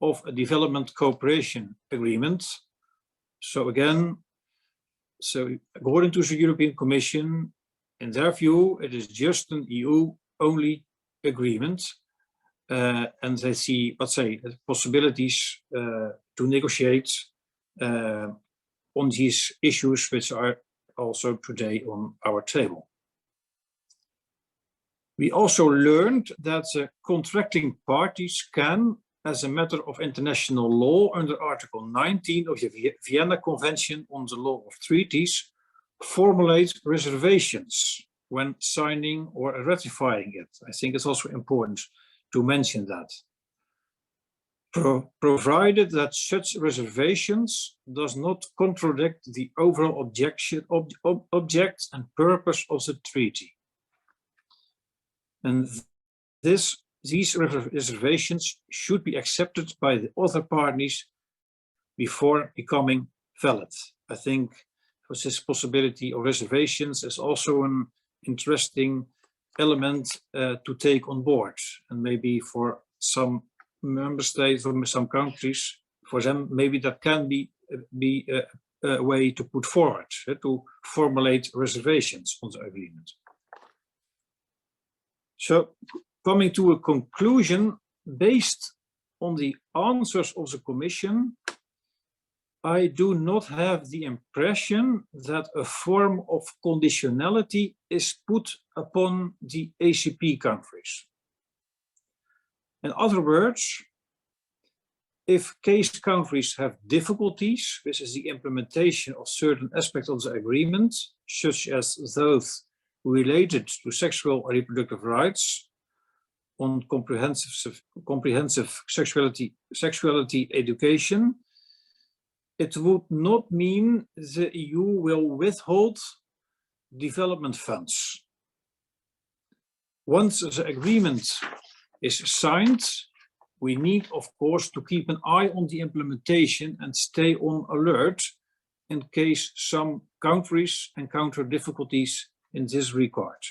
of a development cooperation agreement. So again, according to the European Commission, in their view, it is just an EU-only agreement, and they see, let's say, possibilities to negotiate on these issues which are also today on our table. We also learned that the contracting parties can, as a matter of international law under Article 19 of the Vienna Convention on the Law of Treaties, formulate reservations when signing or ratifying it. I think it's also important to mention that. provided that such reservations does not contradict the overall object and purpose of the treaty. And these reservations should be accepted by the other parties before becoming valid. I think this possibility of reservations is also an interesting element to take on board, and maybe for some member states or some countries, for them maybe that can be a way to put forward, to formulate reservations on the agreement. So coming to a conclusion, based on the answers of the Commission, I do not have the impression that a form of conditionality is put upon the ACP countries. In other words, if case countries have difficulties with the implementation of certain aspects of the agreement, such as those related to sexual and reproductive rights, on comprehensive sexuality education, it would not mean the EU will withhold development funds. Once the agreement is signed, we need, of course, to keep an eye on the implementation and stay on alert in case some countries encounter difficulties in this regard.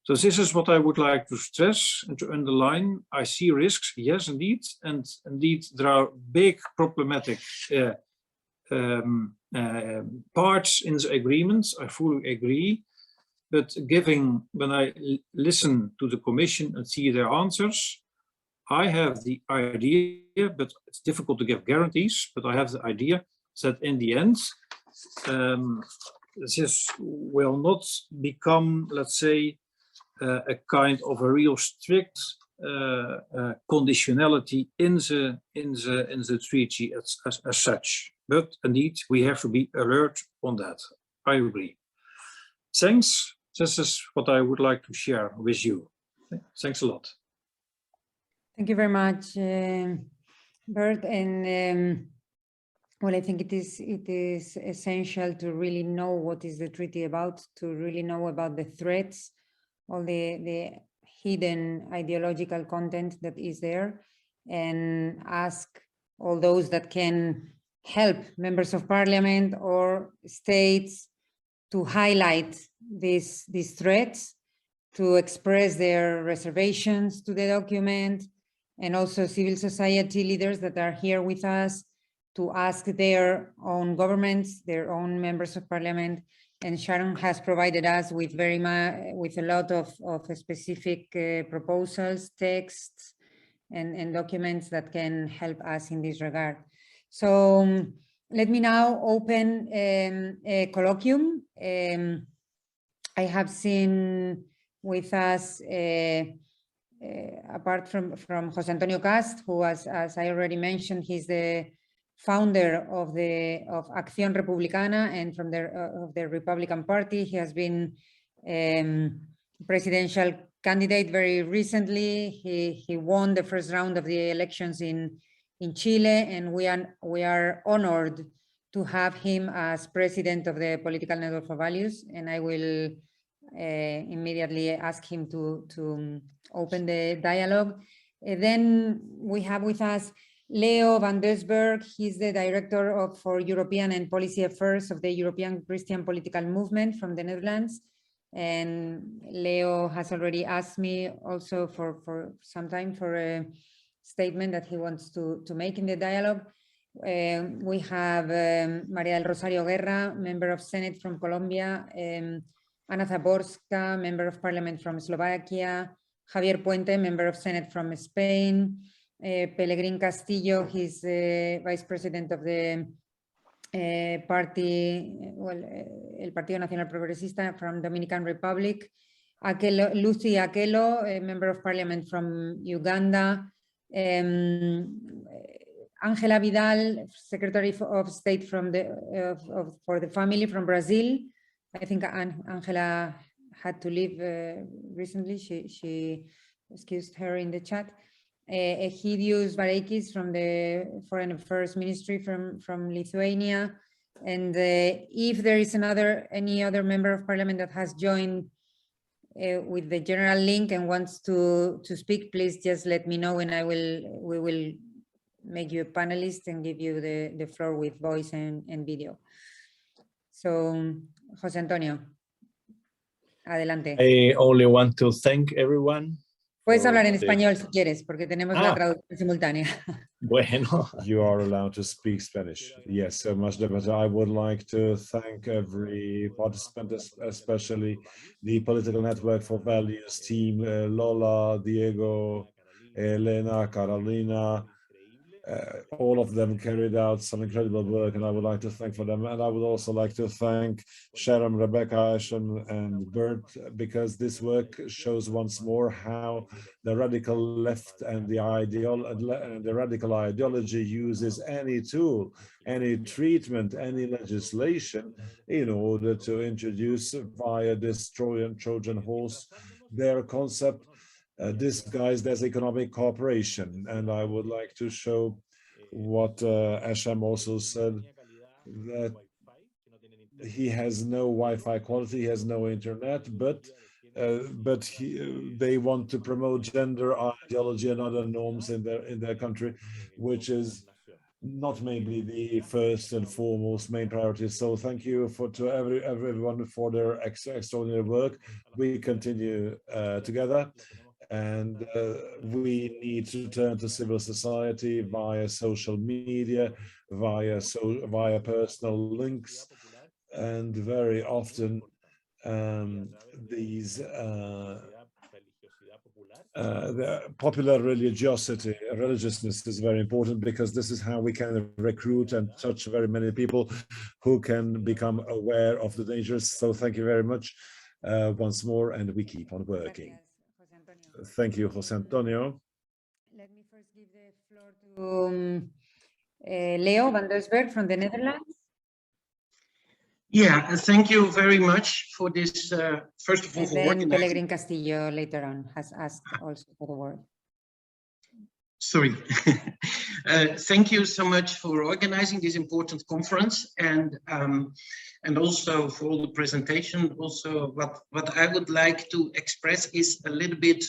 So this is what I would like to stress and to underline. I see risks, yes, indeed, and indeed there are big problematic parts in the agreement. I fully agree, but when I listen to the Commission and see their answers, I have the idea, but it's difficult to give guarantees, but I have the idea that in the end, this will not become, let's say, a kind of a real strict conditionality in the treaty as such. But indeed, we have to be alert on that. I agree. Thanks. This is what I would like to share with you. Thanks a lot. Thank you very much, Bert. And well, I think it is essential to really know what is the treaty about, to really know about the threats, all the hidden ideological content that is there, and ask all those that can help members of parliament or states to highlight these threats, to express their reservations to the document, and also civil society leaders that are here with us to ask their own governments, their own members of parliament. And Sharon has provided us with with a lot of specific proposals, texts, and documents that can help us in this regard. So let me now open a colloquium. I have seen with us, apart from José Antonio Cast, who, as I already mentioned, he's the founder of Acción Republicana and from the Republican Party. He has been presidential candidate very recently. He won the first round of the elections in Chile, and we are honored to have him as president of the Political Network for Values. And I will immediately ask him to open the dialogue. Then we have with us Leo van Dusburg. He's the director for European and Policy Affairs of the European Christian Political Movement from the Netherlands. And Leo has already asked me also for some time for a statement that he wants to make in the dialogue. We have María del Rosario Guerra, member of Senate from Colombia, Ana Zaborska, member of Parliament from Slovakia, Javier Puente, member of Senate from Spain, Pelegrín Castillo, he's vice president of the party, El Partido Nacional Progresista from Dominican Republic, Lucy Akelo, a member of Parliament from Uganda, Angela Vidal, Secretary of State from for the Family from Brazil. I think Angela had to leave recently. She excused her in the chat. Egidius Vareikis from the Foreign Affairs Ministry from Lithuania. And if there is any other member of parliament that has joined with the general link and wants to speak, please just let me know, and we will make you a panelist and give you the floor with voice and video. So, José Antonio, adelante. I only want to thank everyone. Puedes for hablar en the- español si quieres, porque tenemos la traducción simultánea. Bueno. You are allowed to speak Spanish. Yes, so much better. I would like to thank every participant, especially the Political Network for Values team, Lola, Diego, Elena, Carolina. All of them carried out some incredible work, and I would like to thank for them. And I would also like to thank Sharon, Rebecca, Ashton, and Bert, because this work shows once more how the radical left and the radical ideology uses any tool, any treatment, any legislation in order to introduce via this Trojan horse their concept disguised as economic cooperation. And I would like to show what Asham also said, that he has no Wi-Fi quality, he has no internet, but they want to promote gender ideology and other norms in their country, which is not maybe the first and foremost main priority. So thank you to everyone for their extraordinary work. We continue together. And we need to turn to civil society via social media, via personal links, and very often the popular religiousness is very important, because this is how we can recruit and touch very many people who can become aware of the dangers. So thank you very much once more, and we keep on working. Thank you, José Antonio. Let me first give the floor to Leo van der Sberg from the Netherlands. Yeah, thank you very much for this. First of all, And then Pellegrin Castillo later on has asked also for the word. Sorry. Thank you so much for organizing this important conference, and also for all the presentation. Also, what I would like to express is a little bit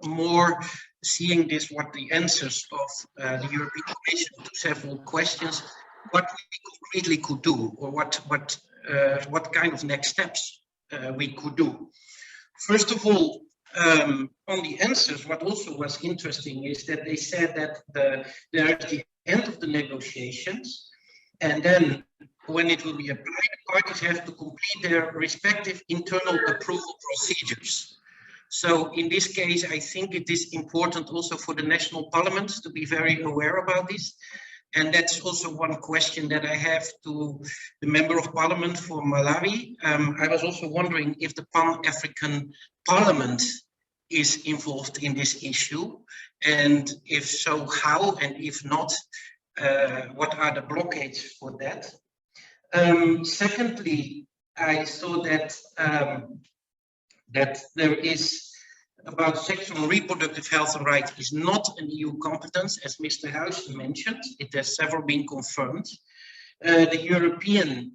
more seeing this, what the answers of the European Commission to several questions, what we concretely could do, or what kind of next steps we could do. First of all, on the answers, what also was interesting is that they said that they're at the end of the negotiations, and then when it will be applied, the parties have to complete their respective internal approval procedures. So in this case, I think it is important also for the national parliaments to be very aware about this. And that's also one question that I have to the Member of Parliament for Malawi. I was also wondering if the Pan-African Parliament is involved in this issue, and if so, how, and if not, what are the blockades for that? Secondly, I saw that that there is about sexual reproductive health and rights is not an EU competence, as Mr. Huijsen mentioned. It has several been confirmed. The European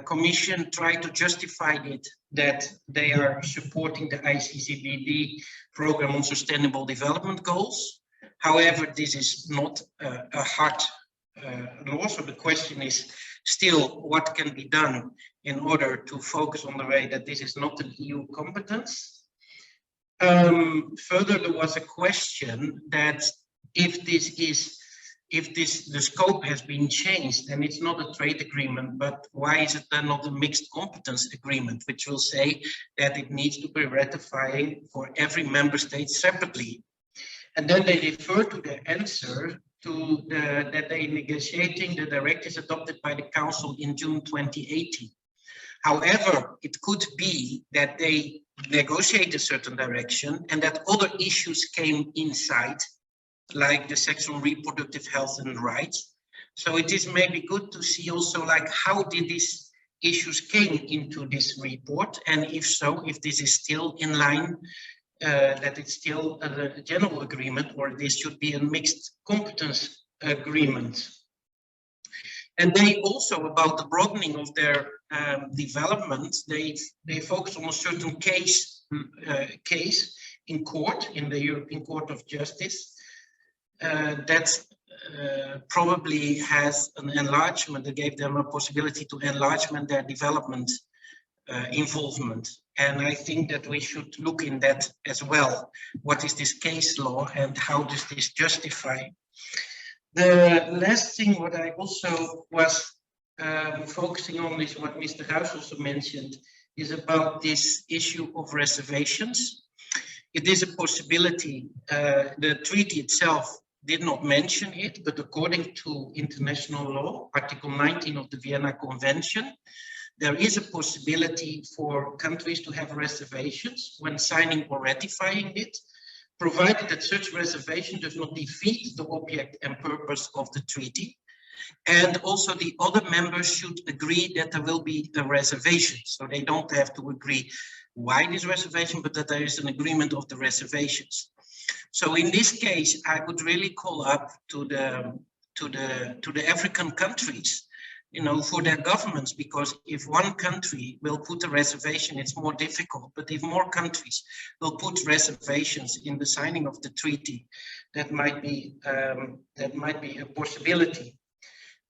Commission tried to justify it that they are supporting the ICCPD program on sustainable development goals. However, this is not a hard law, so the question is still what can be done in order to focus on the way that this is not an EU competence. Further, there was a question that if the scope has been changed and it's not a trade agreement, but why is it then not a mixed competence agreement, which will say that it needs to be ratified for every member state separately? And then they refer to the answer to that they negotiating the directives adopted by the Council in June 2018. However, it could be that they negotiate a certain direction and that other issues came inside, like the sexual reproductive health and rights. So it is maybe good to see also like how did these issues came into this report, and if so, if this is still in line that it's still a general agreement, or this should be a mixed competence agreement. And they also, about the broadening of their development, they focus on a certain case in court, in the European Court of Justice, that probably has an enlargement, that gave them a possibility to enlargement their development involvement. And I think that we should look in that as well. What is this case law and how does this justify? The last thing what I also was focusing on is what Mr. Huis also mentioned, is about this issue of reservations. It is a possibility. The treaty itself did not mention it, but according to international law, Article 19 of the Vienna Convention, there is a possibility for countries to have reservations when signing or ratifying it, provided that such reservation does not defeat the object and purpose of the treaty. And also the other members should agree that there will be a reservation. So they don't have to agree why this reservation, but that there is an agreement of the reservations. So in this case, I would really call up to the African countries, you know, for their governments, because if one country will put a reservation, it's more difficult. But if more countries will put reservations in the signing of the treaty, that might be a possibility.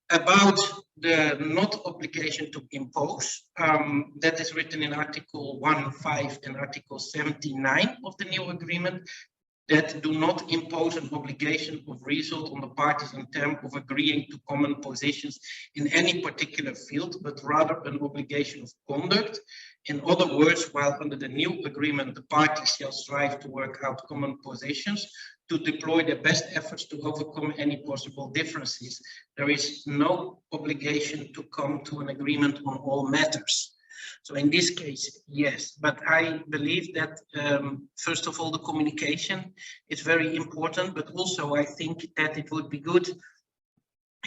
About the not obligation to impose, that is written in Article 1.5 and Article 79 of the new agreement, that do not impose an obligation of result on the parties in terms of agreeing to common positions in any particular field, but rather an obligation of conduct. In other words, while under the new agreement, the parties shall strive to work out common positions, to deploy their best efforts to overcome any possible differences. There is no obligation to come to an agreement on all matters. So in this case, yes, but I believe that first of all, the communication is very important, but also I think that it would be good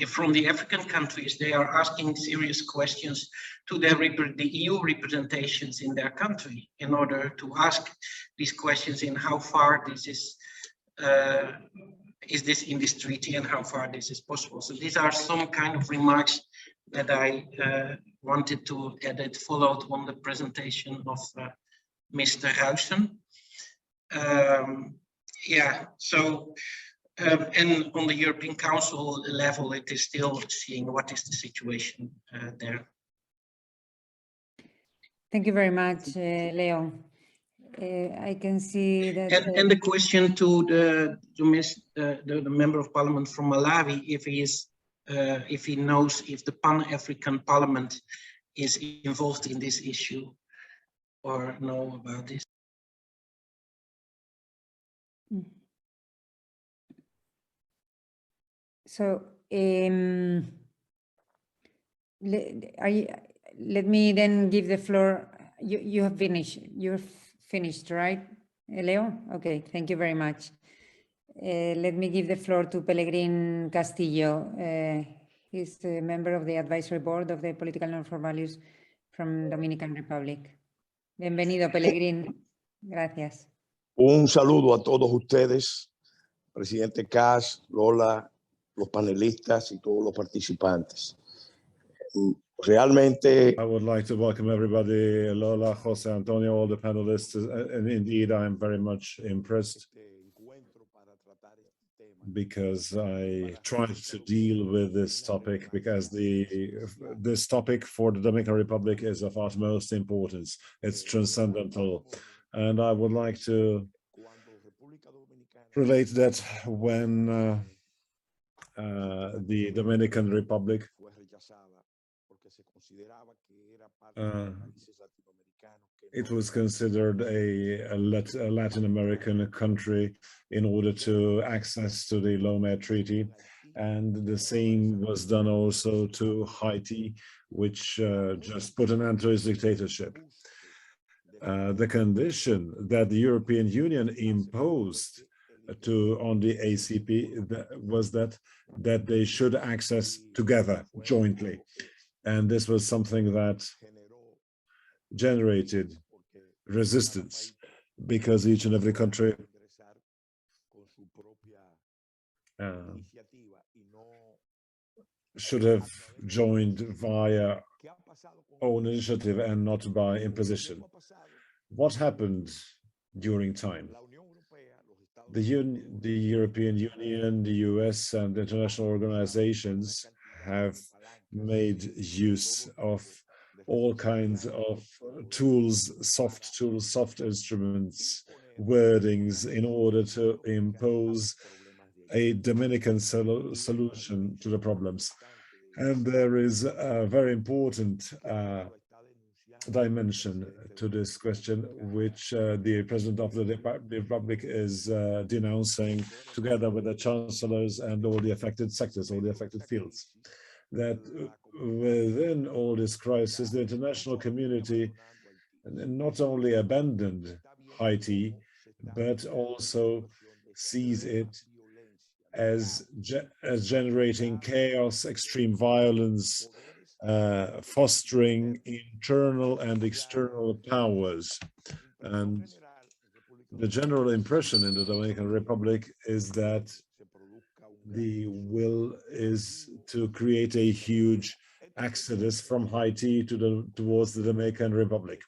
if from the African countries, they are asking serious questions to the EU representations in their country in order to ask these questions in how far this is this in this treaty and how far this is possible. So these are some kind of remarks that I wanted to add, followed on the presentation of Mr. Huijsen. Yeah, so and on the European Council level, it is still seeing what is the situation there. Thank you very much, Leo. I can see that. And the question to the member of parliament from Malawi, if he knows if the Pan-African Parliament is involved in this issue or know about this. So let me then give the floor. You have finished. You're finished, right, Leo? Okay, thank you very much. Let me give the floor to Pellegrin Castillo. He's a member of the advisory board of the Political Norm for Values from Dominican Republic. Bienvenido, Pellegrin. Gracias. Un saludo a todos ustedes, presidente Kaas, Lola, los panelistas y todos los participantes. Realmente, I would like to welcome everybody, Lola, Jose Antonio, all the panelists, and indeed I'm very much impressed because I tried to deal with this topic because this topic for the Dominican Republic is of utmost importance. It's transcendental. And I would like to relate that when the Dominican Republic it was considered a Latin American country in order to access to the Loma Treaty, and the same was done also to Haiti, which just put an end to its dictatorship. The condition that the European Union imposed on the ACP was that they should access together jointly, and this was something that generated resistance. because each and every country should have joined via own initiative and not by imposition. What happened during time? The European Union, the US, and international organizations have made use of all kinds of tools, soft instruments, wordings, in order to impose a Dominican solution to the problems. And there is a very important dimension to this question, which the President of the Republic is denouncing together with the chancellors and all the affected sectors, all the affected fields. That within all this crisis, the international community not only abandoned Haiti, but also sees it as generating chaos, extreme violence, fostering internal and external powers. And the general impression in the Dominican Republic is that the will is to create a huge exodus from Haiti towards the Dominican Republic.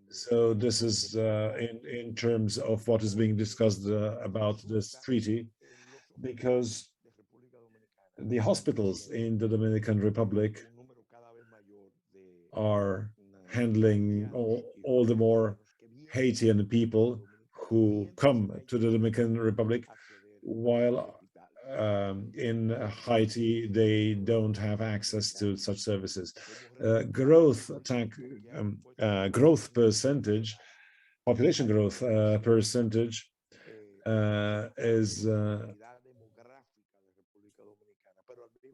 So this is in terms of what is being discussed about this treaty, because the hospitals in the Dominican Republic are handling all the more Haitian people who come to the Dominican Republic, while in Haiti they don't have access to such services. Growth percentage, population growth percentage is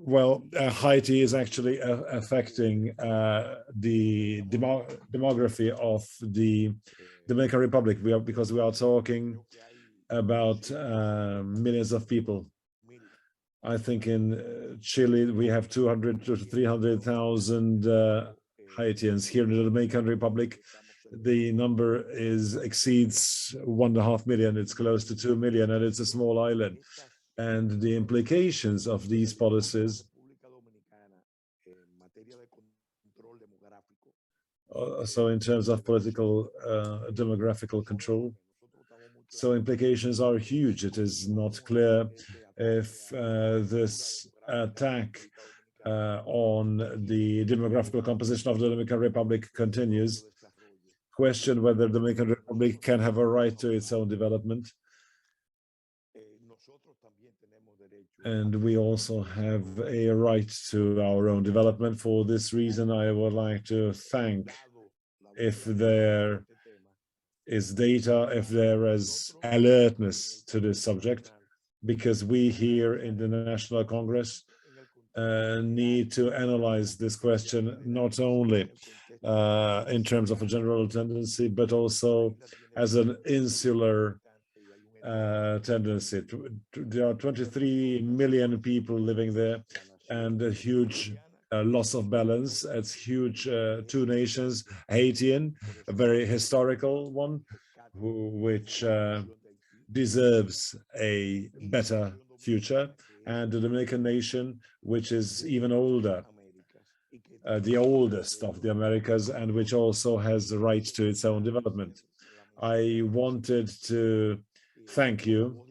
well, Haiti is actually affecting the demography of the Dominican Republic, because we are talking about millions of people. I think in Chile we have 200 to 300,000 Haitians. Here in the Dominican Republic, the number exceeds 1.5 million. It's close to 2 million, and it's a small island. And the implications of these policies so in terms of political demographical control, so implications are huge. It is not clear if this attack on the demographical composition of the Dominican Republic continues. Question whether the Dominican Republic can have a right to its own development. And we also have a right to our own development. For this reason, I would like to thank, if there is data, if there is alertness to this subject, because we here in the National Congress need to analyze this question, not only in terms of a general tendency, but also as an insular tendency. There are 23 million people living there, and a huge loss of balance. It's huge. Two nations, Haitian, a very historical one, which deserves a better future, and the Dominican nation, which is even older, the oldest of the Americas, and which also has the right to its own development. I wanted to thank you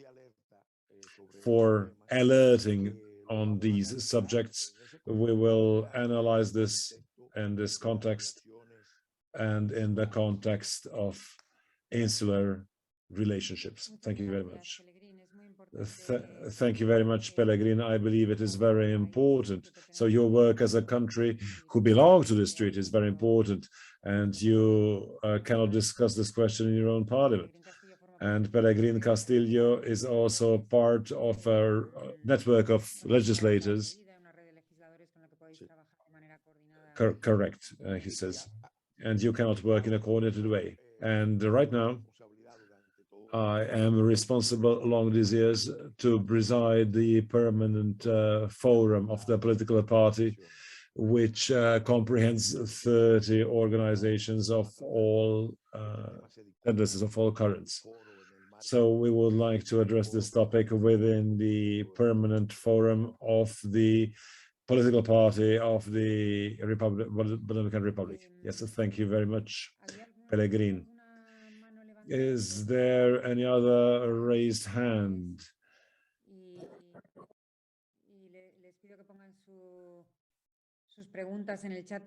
for alerting on these subjects. We will analyze this in this context and in the context of insular relationships. Thank you very much. Thank you very much, Pellegrin. I believe it is very important. So your work as a country who belong to this treaty is very important, and you cannot discuss this question in your own parliament. And Pellegrin Castillo is also part of a network of legislators. Correct, he says. And you cannot work in a coordinated way. And right now, I am responsible along these years to preside the permanent forum of the political party, which comprehends 30 organizations of all tendencies of all currents. So we would like to address this topic within the permanent forum of the political party of the Dominican Republic. Yes, thank you very much, Pellegrin. Is there any other raised hand?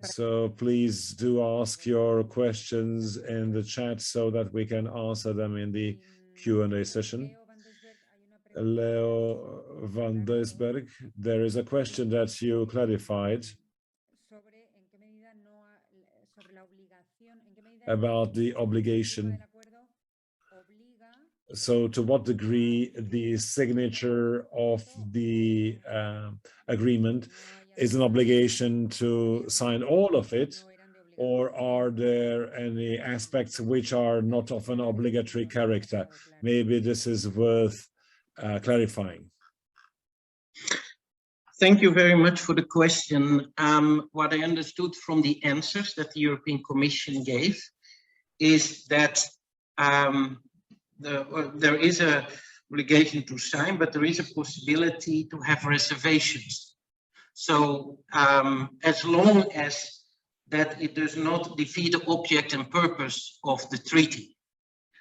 So please do ask your questions in the chat so that we can answer them in the Q&A session. Leo van Deusberg, there is a question that you clarified about the obligation. So to what degree the signature of the agreement is an obligation to sign all of it, or are there any aspects which are not of an obligatory character? Maybe this is worth clarifying. Thank you very much for the question. What I understood from the answers that the European Commission gave is that there is an obligation to sign, but there is a possibility to have reservations. So as long as that it does not defeat the object and purpose of the treaty.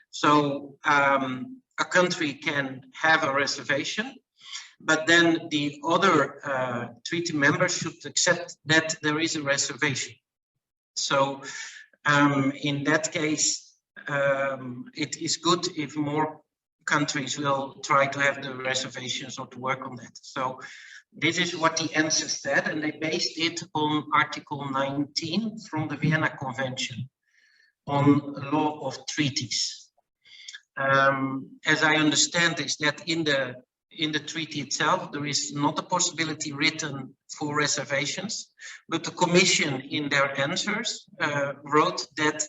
So a country can have a reservation, but then the other treaty members should accept that there is a reservation. So in that case, it is good if more countries will try to have the reservations or to work on that. So this is what the answer said, and they based it on Article 19 from the Vienna Convention on law of treaties. As I understand is that in the treaty itself, there is not a possibility written for reservations, but the Commission in their answers wrote that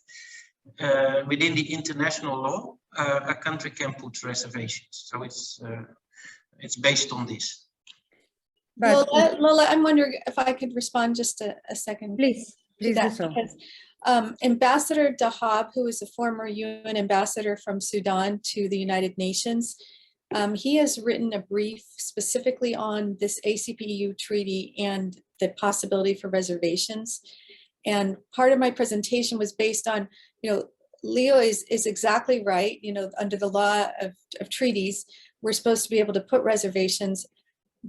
within the international law, a country can put reservations. So it's based on this. But Lola, I'm wondering if I could respond just a second. please do that, so. because Ambassador Dahab, who is a former UN ambassador from Sudan to the United Nations, he has written a brief specifically on this ACP-EU treaty and the possibility for reservations. And part of my presentation was based on, Leo is exactly right. Under the law of treaties, we're supposed to be able to put reservations.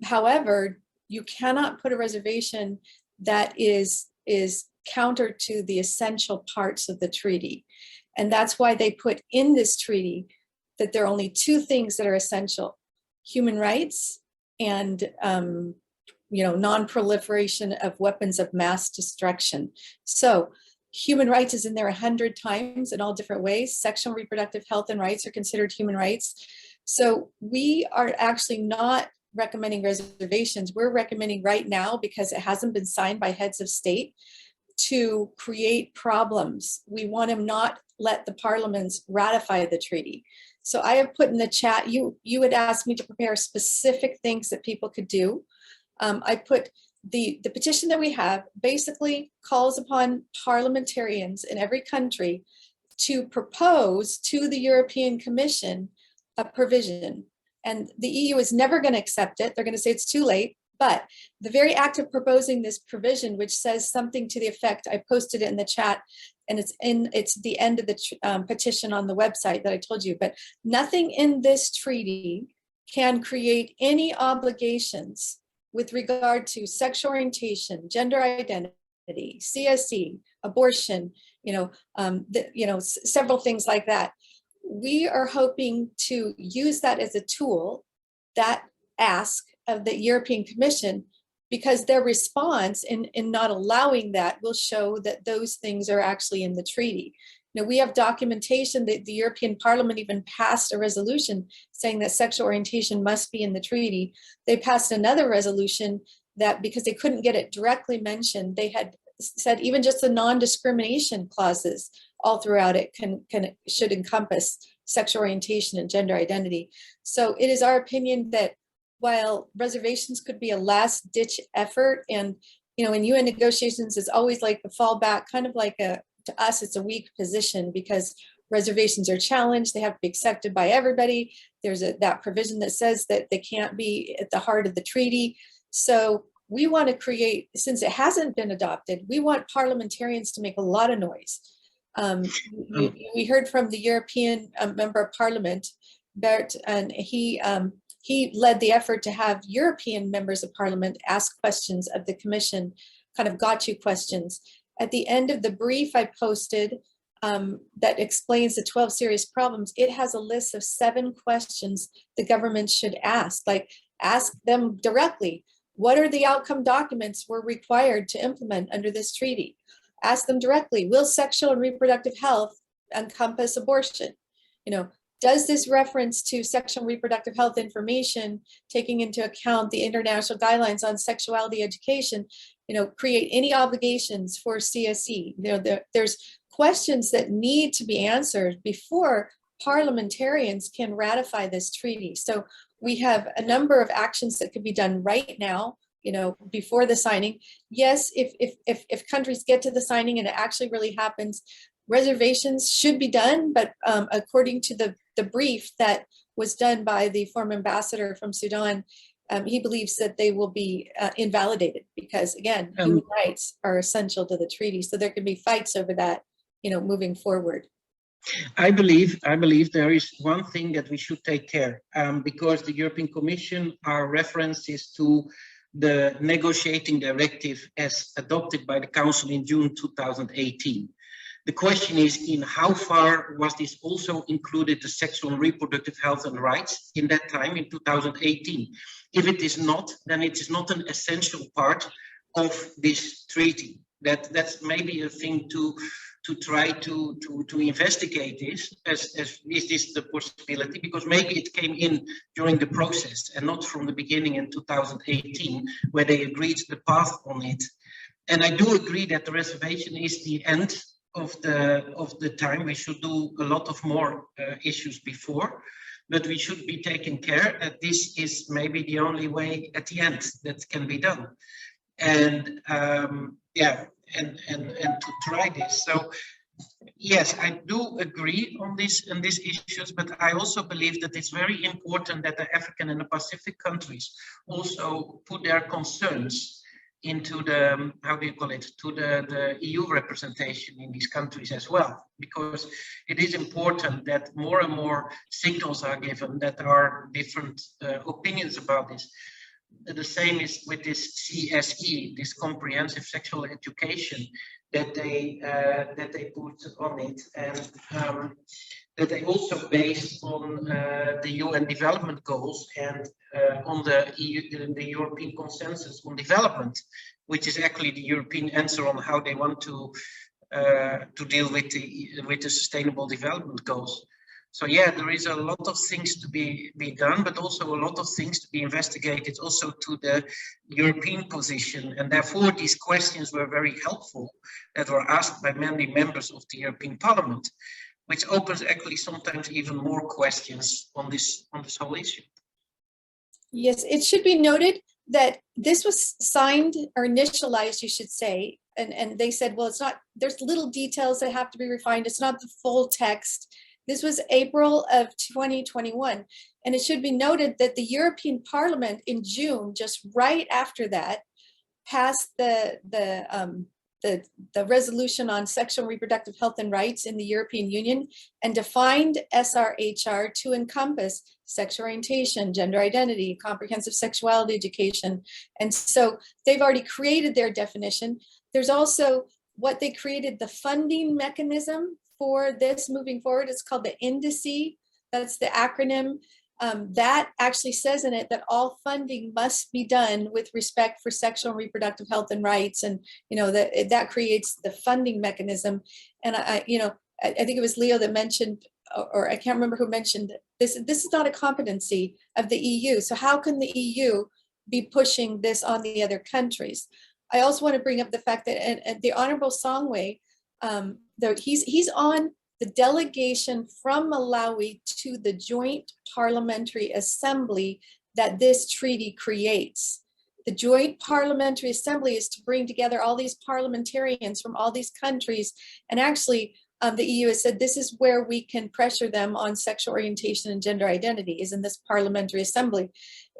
However, you cannot put a reservation that is counter to the essential parts of the treaty. And that's why they put in this treaty that there are only two things that are essential: human rights and non-proliferation of weapons of mass destruction. So human rights is in there 100 times in all different ways. Sexual and reproductive health and rights are considered human rights. So we are actually not recommending reservations. We're recommending right now, because it hasn't been signed by heads of state, to create problems. We want to not let the parliaments ratify the treaty. So I have put in the chat, you had asked me to prepare specific things that people could do. I put the petition that we have basically calls upon parliamentarians in every country to propose to the European Commission a provision. And the EU is never going to accept it. They're going to say it's too late. But the very act of proposing this provision, which says something to the effect, I posted it in the chat, and it's the end of the petition on the website that I told you, but nothing in this treaty can create any obligations with regard to sexual orientation, gender identity, CSE, abortion, several things like that. We are hoping to use that as a tool, that ask of the European Commission, because their response in not allowing that will show that those things are actually in the treaty. We have documentation that the European Parliament even passed a resolution saying that sexual orientation must be in the treaty. They passed another resolution that, because they couldn't get it directly mentioned, they had said even just the non-discrimination clauses all throughout it should encompass sexual orientation and gender identity. So it is our opinion that while reservations could be a last ditch effort, and in UN negotiations is always like the fallback, kind of like to us, it's a weak position, because reservations are challenged, they have to be accepted by everybody. There's that provision that says that they can't be at the heart of the treaty. So we want to create, since it hasn't been adopted, we want parliamentarians to make a lot of noise. We heard from the European Member of Parliament, Bert, and he led the effort to have European members of Parliament ask questions of the Commission, kind of got-you questions. At the end of the brief I posted that explains the 12 serious problems, it has a list of 7 questions the government should ask, like ask them directly. What are the outcome documents we're required to implement under this treaty? Ask them directly, will sexual and reproductive health encompass abortion? You know, does this reference to sexual and reproductive health information, taking into account the international guidelines on sexuality education, you know, create any obligations for CSE? You know, there's questions that need to be answered before parliamentarians can ratify this treaty. So we have a number of actions that could be done right now, you know, before the signing. Yes, if countries get to the signing and it actually really happens, reservations should be done, but according to the brief that was done by the former ambassador from Sudan, he believes that they will be invalidated because, again, human rights are essential to the treaty. So there can be fights over that, you know, moving forward. I believe there is one thing that we should take care, because the European Commission, our reference is to the negotiating directive as adopted by the Council in June 2018. The question is, in how far was this also included, the sexual and reproductive health and rights in that time in 2018? If it is not, then it is not an essential part of this treaty. That's maybe a thing to try to investigate this, as is this the possibility, because maybe it came in during the process and not from the beginning in 2018, where they agreed the path on it. And I do agree that the reservation is the end of the time. We should do a lot of more issues before, but we should be taking care that this is maybe the only way at the end that can be done. And yeah, and to try this. So yes, I do agree on this and these issues, but I also believe that it's very important that the African and the Pacific countries also put their concerns into the, how do you call it, to the EU representation in these countries as well, because it is important that more and more signals are given that there are different opinions about this. The same is with this CSE, this comprehensive sexual education that they put on it, and that they also based on the UN development goals and on the European consensus on development, which is actually the European answer on how they want to deal with the sustainable development goals. So yeah, there is a lot of things to be done, but also a lot of things to be investigated also to the European position. And therefore, these questions were very helpful that were asked by many members of the European Parliament, which opens actually sometimes even more questions on this whole issue. Yes, it should be noted that this was signed or initialized, you should say, and they said, well, it's not, there's little details that have to be refined. It's not the full text. This was April of 2021. And it should be noted that the European Parliament in June, just right after that, passed the resolution on sexual and reproductive health and rights in the European Union and defined SRHR to encompass sexual orientation, gender identity, comprehensive sexuality education. And so they've already created their definition. There's also what they created, the funding mechanism for this moving forward. It's called the INDICE. That's the acronym. That actually says in it that all funding must be done with respect for sexual and reproductive health and rights, and you know that creates the funding mechanism. And I think it was Leo that mentioned, or I can't remember who mentioned this. This is not a competency of the EU. So how can the EU be pushing this on the other countries? I also want to bring up the fact that and the Honorable Songwe, he's on the delegation from Malawi to the Joint Parliamentary Assembly that this treaty creates. The Joint Parliamentary Assembly is to bring together all these parliamentarians from all these countries and actually the EU has said this is where we can pressure them on sexual orientation and gender identity, is in this parliamentary assembly.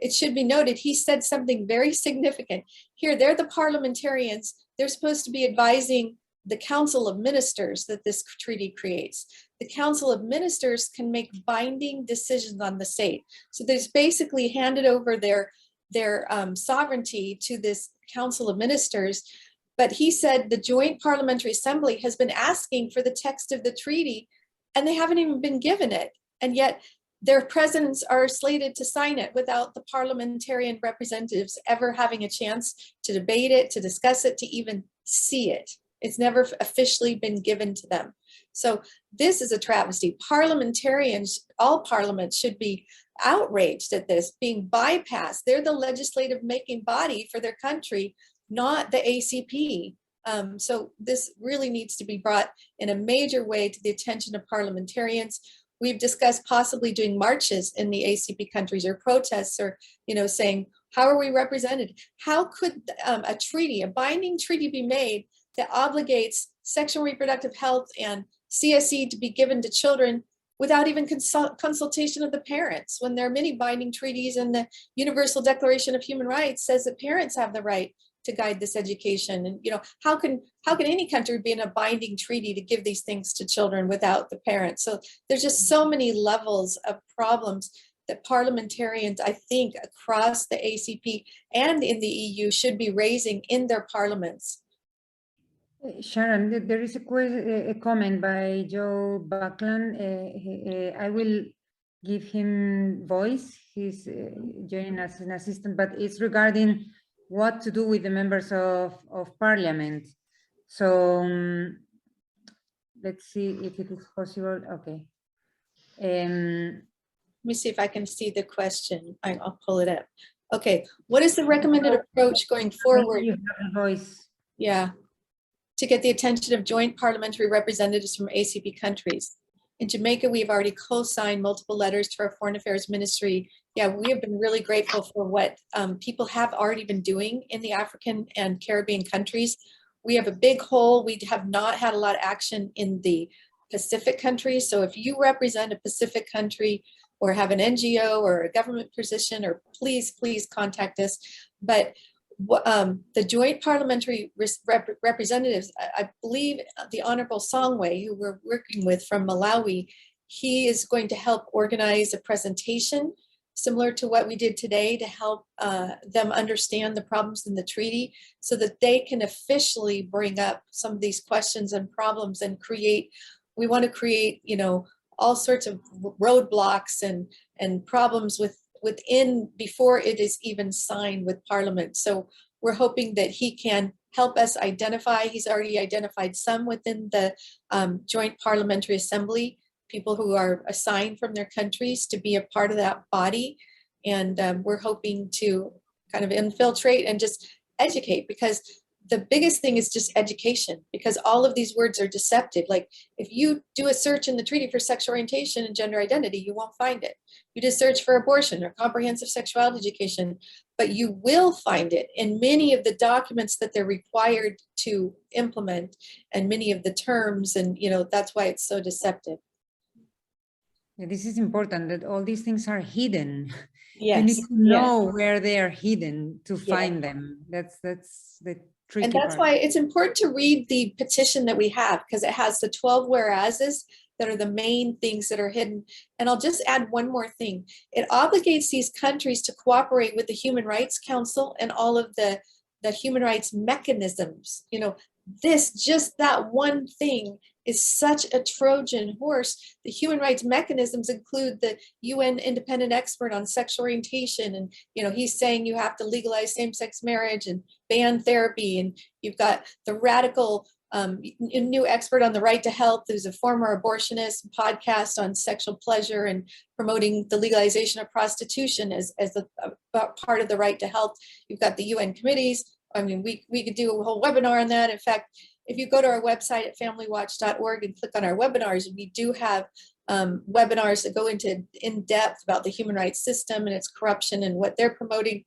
It should be noted, he said something very significant. Here, they're the parliamentarians. They're supposed to be advising the Council of Ministers that this treaty creates. The Council of Ministers can make binding decisions on the state. So there's basically handed over their sovereignty to this Council of Ministers. But he said the Joint Parliamentary Assembly has been asking for the text of the treaty, and they haven't even been given it. And yet their presidents are slated to sign it without the parliamentarian representatives ever having a chance to debate it, to discuss it, to even see it. It's never officially been given to them. So this is a travesty. Parliamentarians, all parliaments should be outraged at this being bypassed. They're the legislative making body for their country, not the ACP. So this really needs to be brought in a major way to the attention of parliamentarians. We've discussed possibly doing marches in the ACP countries or protests, or, saying, how are we represented? How could a treaty, a binding treaty be made that obligates sexual and reproductive health and CSE to be given to children without even consultation of the parents, when there are many binding treaties, and the Universal Declaration of Human Rights says that parents have the right to guide this education? And how can any country be in a binding treaty to give these things to children without the parents? So there's just so many levels of problems that parliamentarians, I think, across the ACP and in the EU should be raising in their parliaments. Sharon, there is a comment by Joe Buckland. I will give him voice. He's joining us as an assistant, but it's regarding what to do with the members of parliament. So let's see if it is possible. Okay. Let me see if I can see the question. I'll pull it up. Okay, what is the recommended approach going forward? You have a voice. Yeah, to get the attention of joint parliamentary representatives from ACP countries. In Jamaica, we've already co-signed multiple letters to our Foreign Affairs Ministry. Yeah, we have been really grateful for what people have already been doing in the African and Caribbean countries. We have a big hole. We have not had a lot of action in the Pacific countries. So if you represent a Pacific country or have an NGO or a government position, or please contact us. But the joint parliamentary representatives, I believe the Honorable Songwe, who we're working with from Malawi, he is going to help organize a presentation similar to what we did today to help them understand the problems in the treaty, so that they can officially bring up some of these questions and problems and we want to create, all sorts of roadblocks and problems within before it is even signed with Parliament. So we're hoping that he can help us identify. He's already identified some within the Joint Parliamentary Assembly, people who are assigned from their countries to be a part of that body. And we're hoping to kind of infiltrate and just educate, because the biggest thing is just education, because all of these words are deceptive. Like if you do a search in the treaty for sexual orientation and gender identity, you won't find it. You just search for abortion or comprehensive sexuality education, but you will find it in many of the documents that they're required to implement, and many of the terms, and that's why it's so deceptive. Yeah, this is important, that all these things are hidden. Yes. You need to know where they are hidden to find them. That's the tricky And that's part. why it's important to read the petition that we have, because it has the 12 whereases that are the main things that are hidden. And I'll just add one more thing. It obligates these countries to cooperate with the Human Rights Council and all of the human rights mechanisms. Just that one thing is such a Trojan horse. The human rights mechanisms include the UN independent expert on sexual orientation. And, he's saying you have to legalize same-sex marriage and ban therapy. And you've got the radical new expert on the right to health, who's a former abortionist, podcast on sexual pleasure and promoting the legalization of prostitution as a part of the right to health. You've got the UN committees. I mean, we could do a whole webinar on that. In fact, if you go to our website at familywatch.org and click on our webinars, we do have webinars that go into in depth about the human rights system and its corruption and what they're promoting.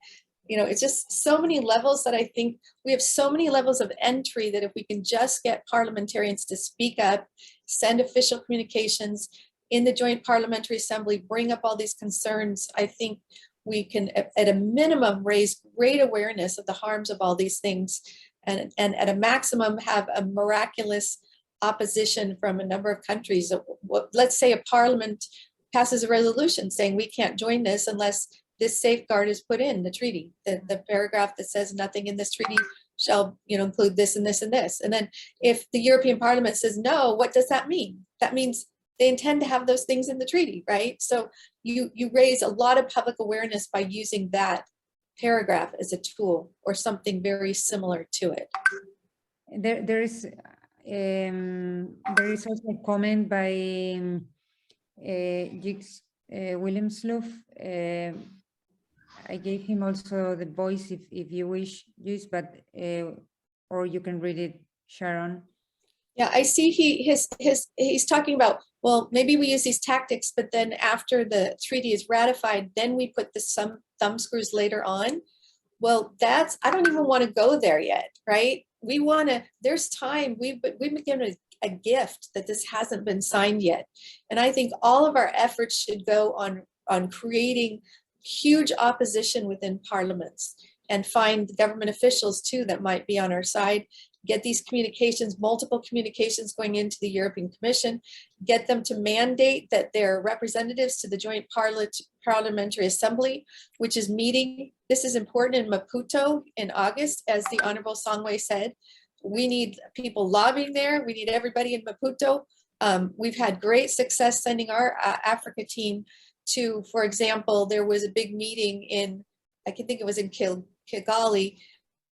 It's just so many levels that I think we have so many levels of entry that if we can just get parliamentarians to speak up send official communications in the Joint Parliamentary Assembly, bring up all these concerns. I think we can, at a minimum, raise great awareness of the harms of all these things, and at a maximum have a miraculous opposition from a number of countries. Let's say a parliament passes a resolution saying we can't join this unless this safeguard is put in the treaty, the paragraph that says nothing in this treaty shall include this and this and this. And then if the European Parliament says no, what does that mean? That means they intend to have those things in the treaty, right? So you raise a lot of public awareness by using that paragraph as a tool or something very similar to it. There is also a comment by Jigs Willemsloof. I gave him also the voice if you wish, use, but or you can read it, Sharon. Yeah, I see he's talking about, well, maybe we use these tactics, but then after the treaty is ratified, then we put some thumb screws later on. Well, I don't even want to go there yet, right? We want to, there's time, we've been given a gift that this hasn't been signed yet. And I think all of our efforts should go on creating huge opposition within parliaments, and find government officials too that might be on our side, get these communications, multiple communications going into the European Commission, get them to mandate that they're representatives to the Joint Parliamentary Assembly, which is meeting. This is important in Maputo in August, as the Honorable Songwe said. We need people lobbying there. We need everybody in Maputo. We've had great success sending our Africa team to, for example, there was a big meeting in, I can think it was in Kigali,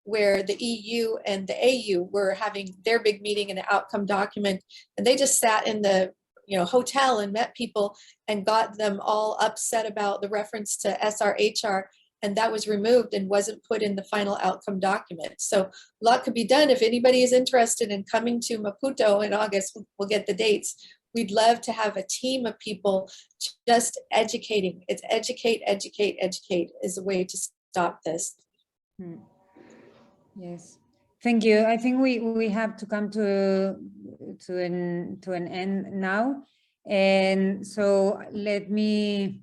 where the EU and the AU were having their big meeting and an outcome document, and they just sat in the hotel and met people and got them all upset about the reference to SRHR, and that was removed and wasn't put in the final outcome document. So a lot could be done. If anybody is interested in coming to Maputo in August, we'll get the dates. We'd love to have a team of people just educating. It's educate, educate, educate is a way to stop this. Yes, thank you. I think we have to come to an end now, and so let me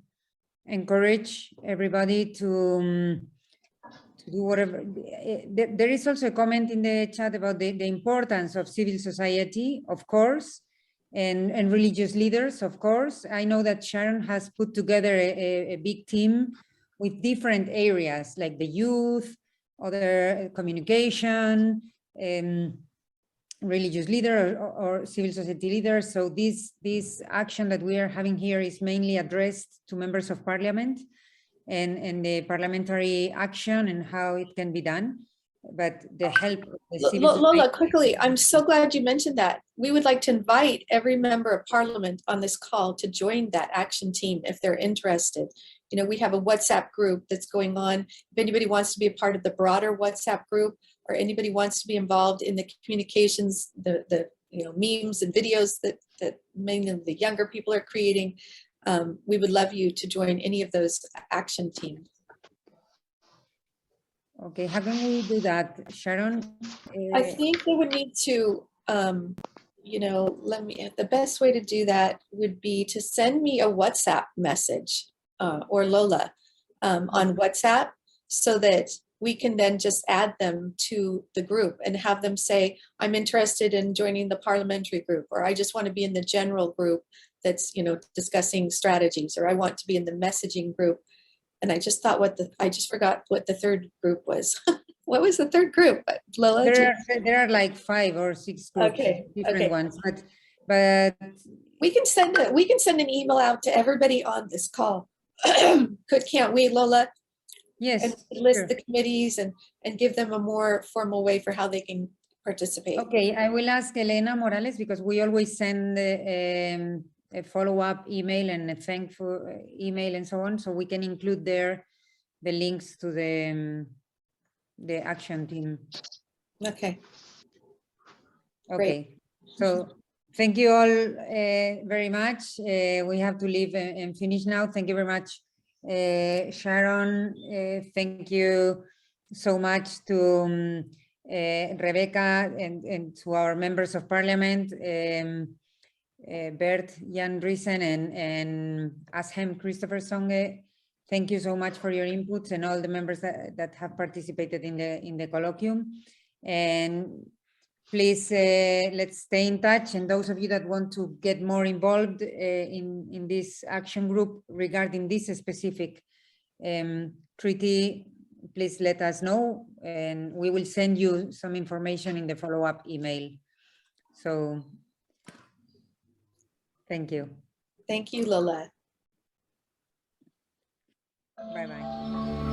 encourage everybody to do whatever. There is also a comment in the chat about the importance of civil society, of course, and religious leaders, of course. I know that Sharon has put together a big team with different areas like the youth, other communication, religious leader or civil society leaders. So this action that we are having here is mainly addressed to members of parliament and the parliamentary action and how it can be done. But the help of the civil Lola, quickly, I'm so glad you mentioned that. We would like to invite every member of parliament on this call to join that action team if they're interested. We have a WhatsApp group that's going on. If anybody wants to be a part of the broader WhatsApp group, or anybody wants to be involved in the communications, the memes and videos that mainly the younger people are creating, we would love you to join any of those action teams. Okay, how can we do that, Sharon? I think they would need to, the best way to do that would be to send me a WhatsApp message or Lola on WhatsApp, so that we can then just add them to the group and have them say, I'm interested in joining the parliamentary group, or I just want to be in the general group that's, discussing strategies, or I want to be in the messaging group. And I just thought I just forgot what the third group was. What was the third group, Lola? There are like 5 or 6 groups, different ones, but we can send an email out to everybody on this call. Can't we, Lola? Yes. And list the committees and give them a more formal way for how they can participate. Okay, I will ask Elena Morales, because we always send a follow-up email and a thankful email and so on, so we can include there the links to the action team. Okay. Okay. So thank you all very much. We have to leave and finish now. Thank you very much, Sharon. Thank you so much to Rebecca and to our members of parliament. Bert Jan Riesen and Ashem Christopher Songe, thank you so much for your inputs and all the members that have participated in the colloquium. And please, let's stay in touch. And those of you that want to get more involved in this action group regarding this specific treaty, please let us know, and we will send you some information in the follow-up email. So, thank you. Thank you, Lola. Bye-bye.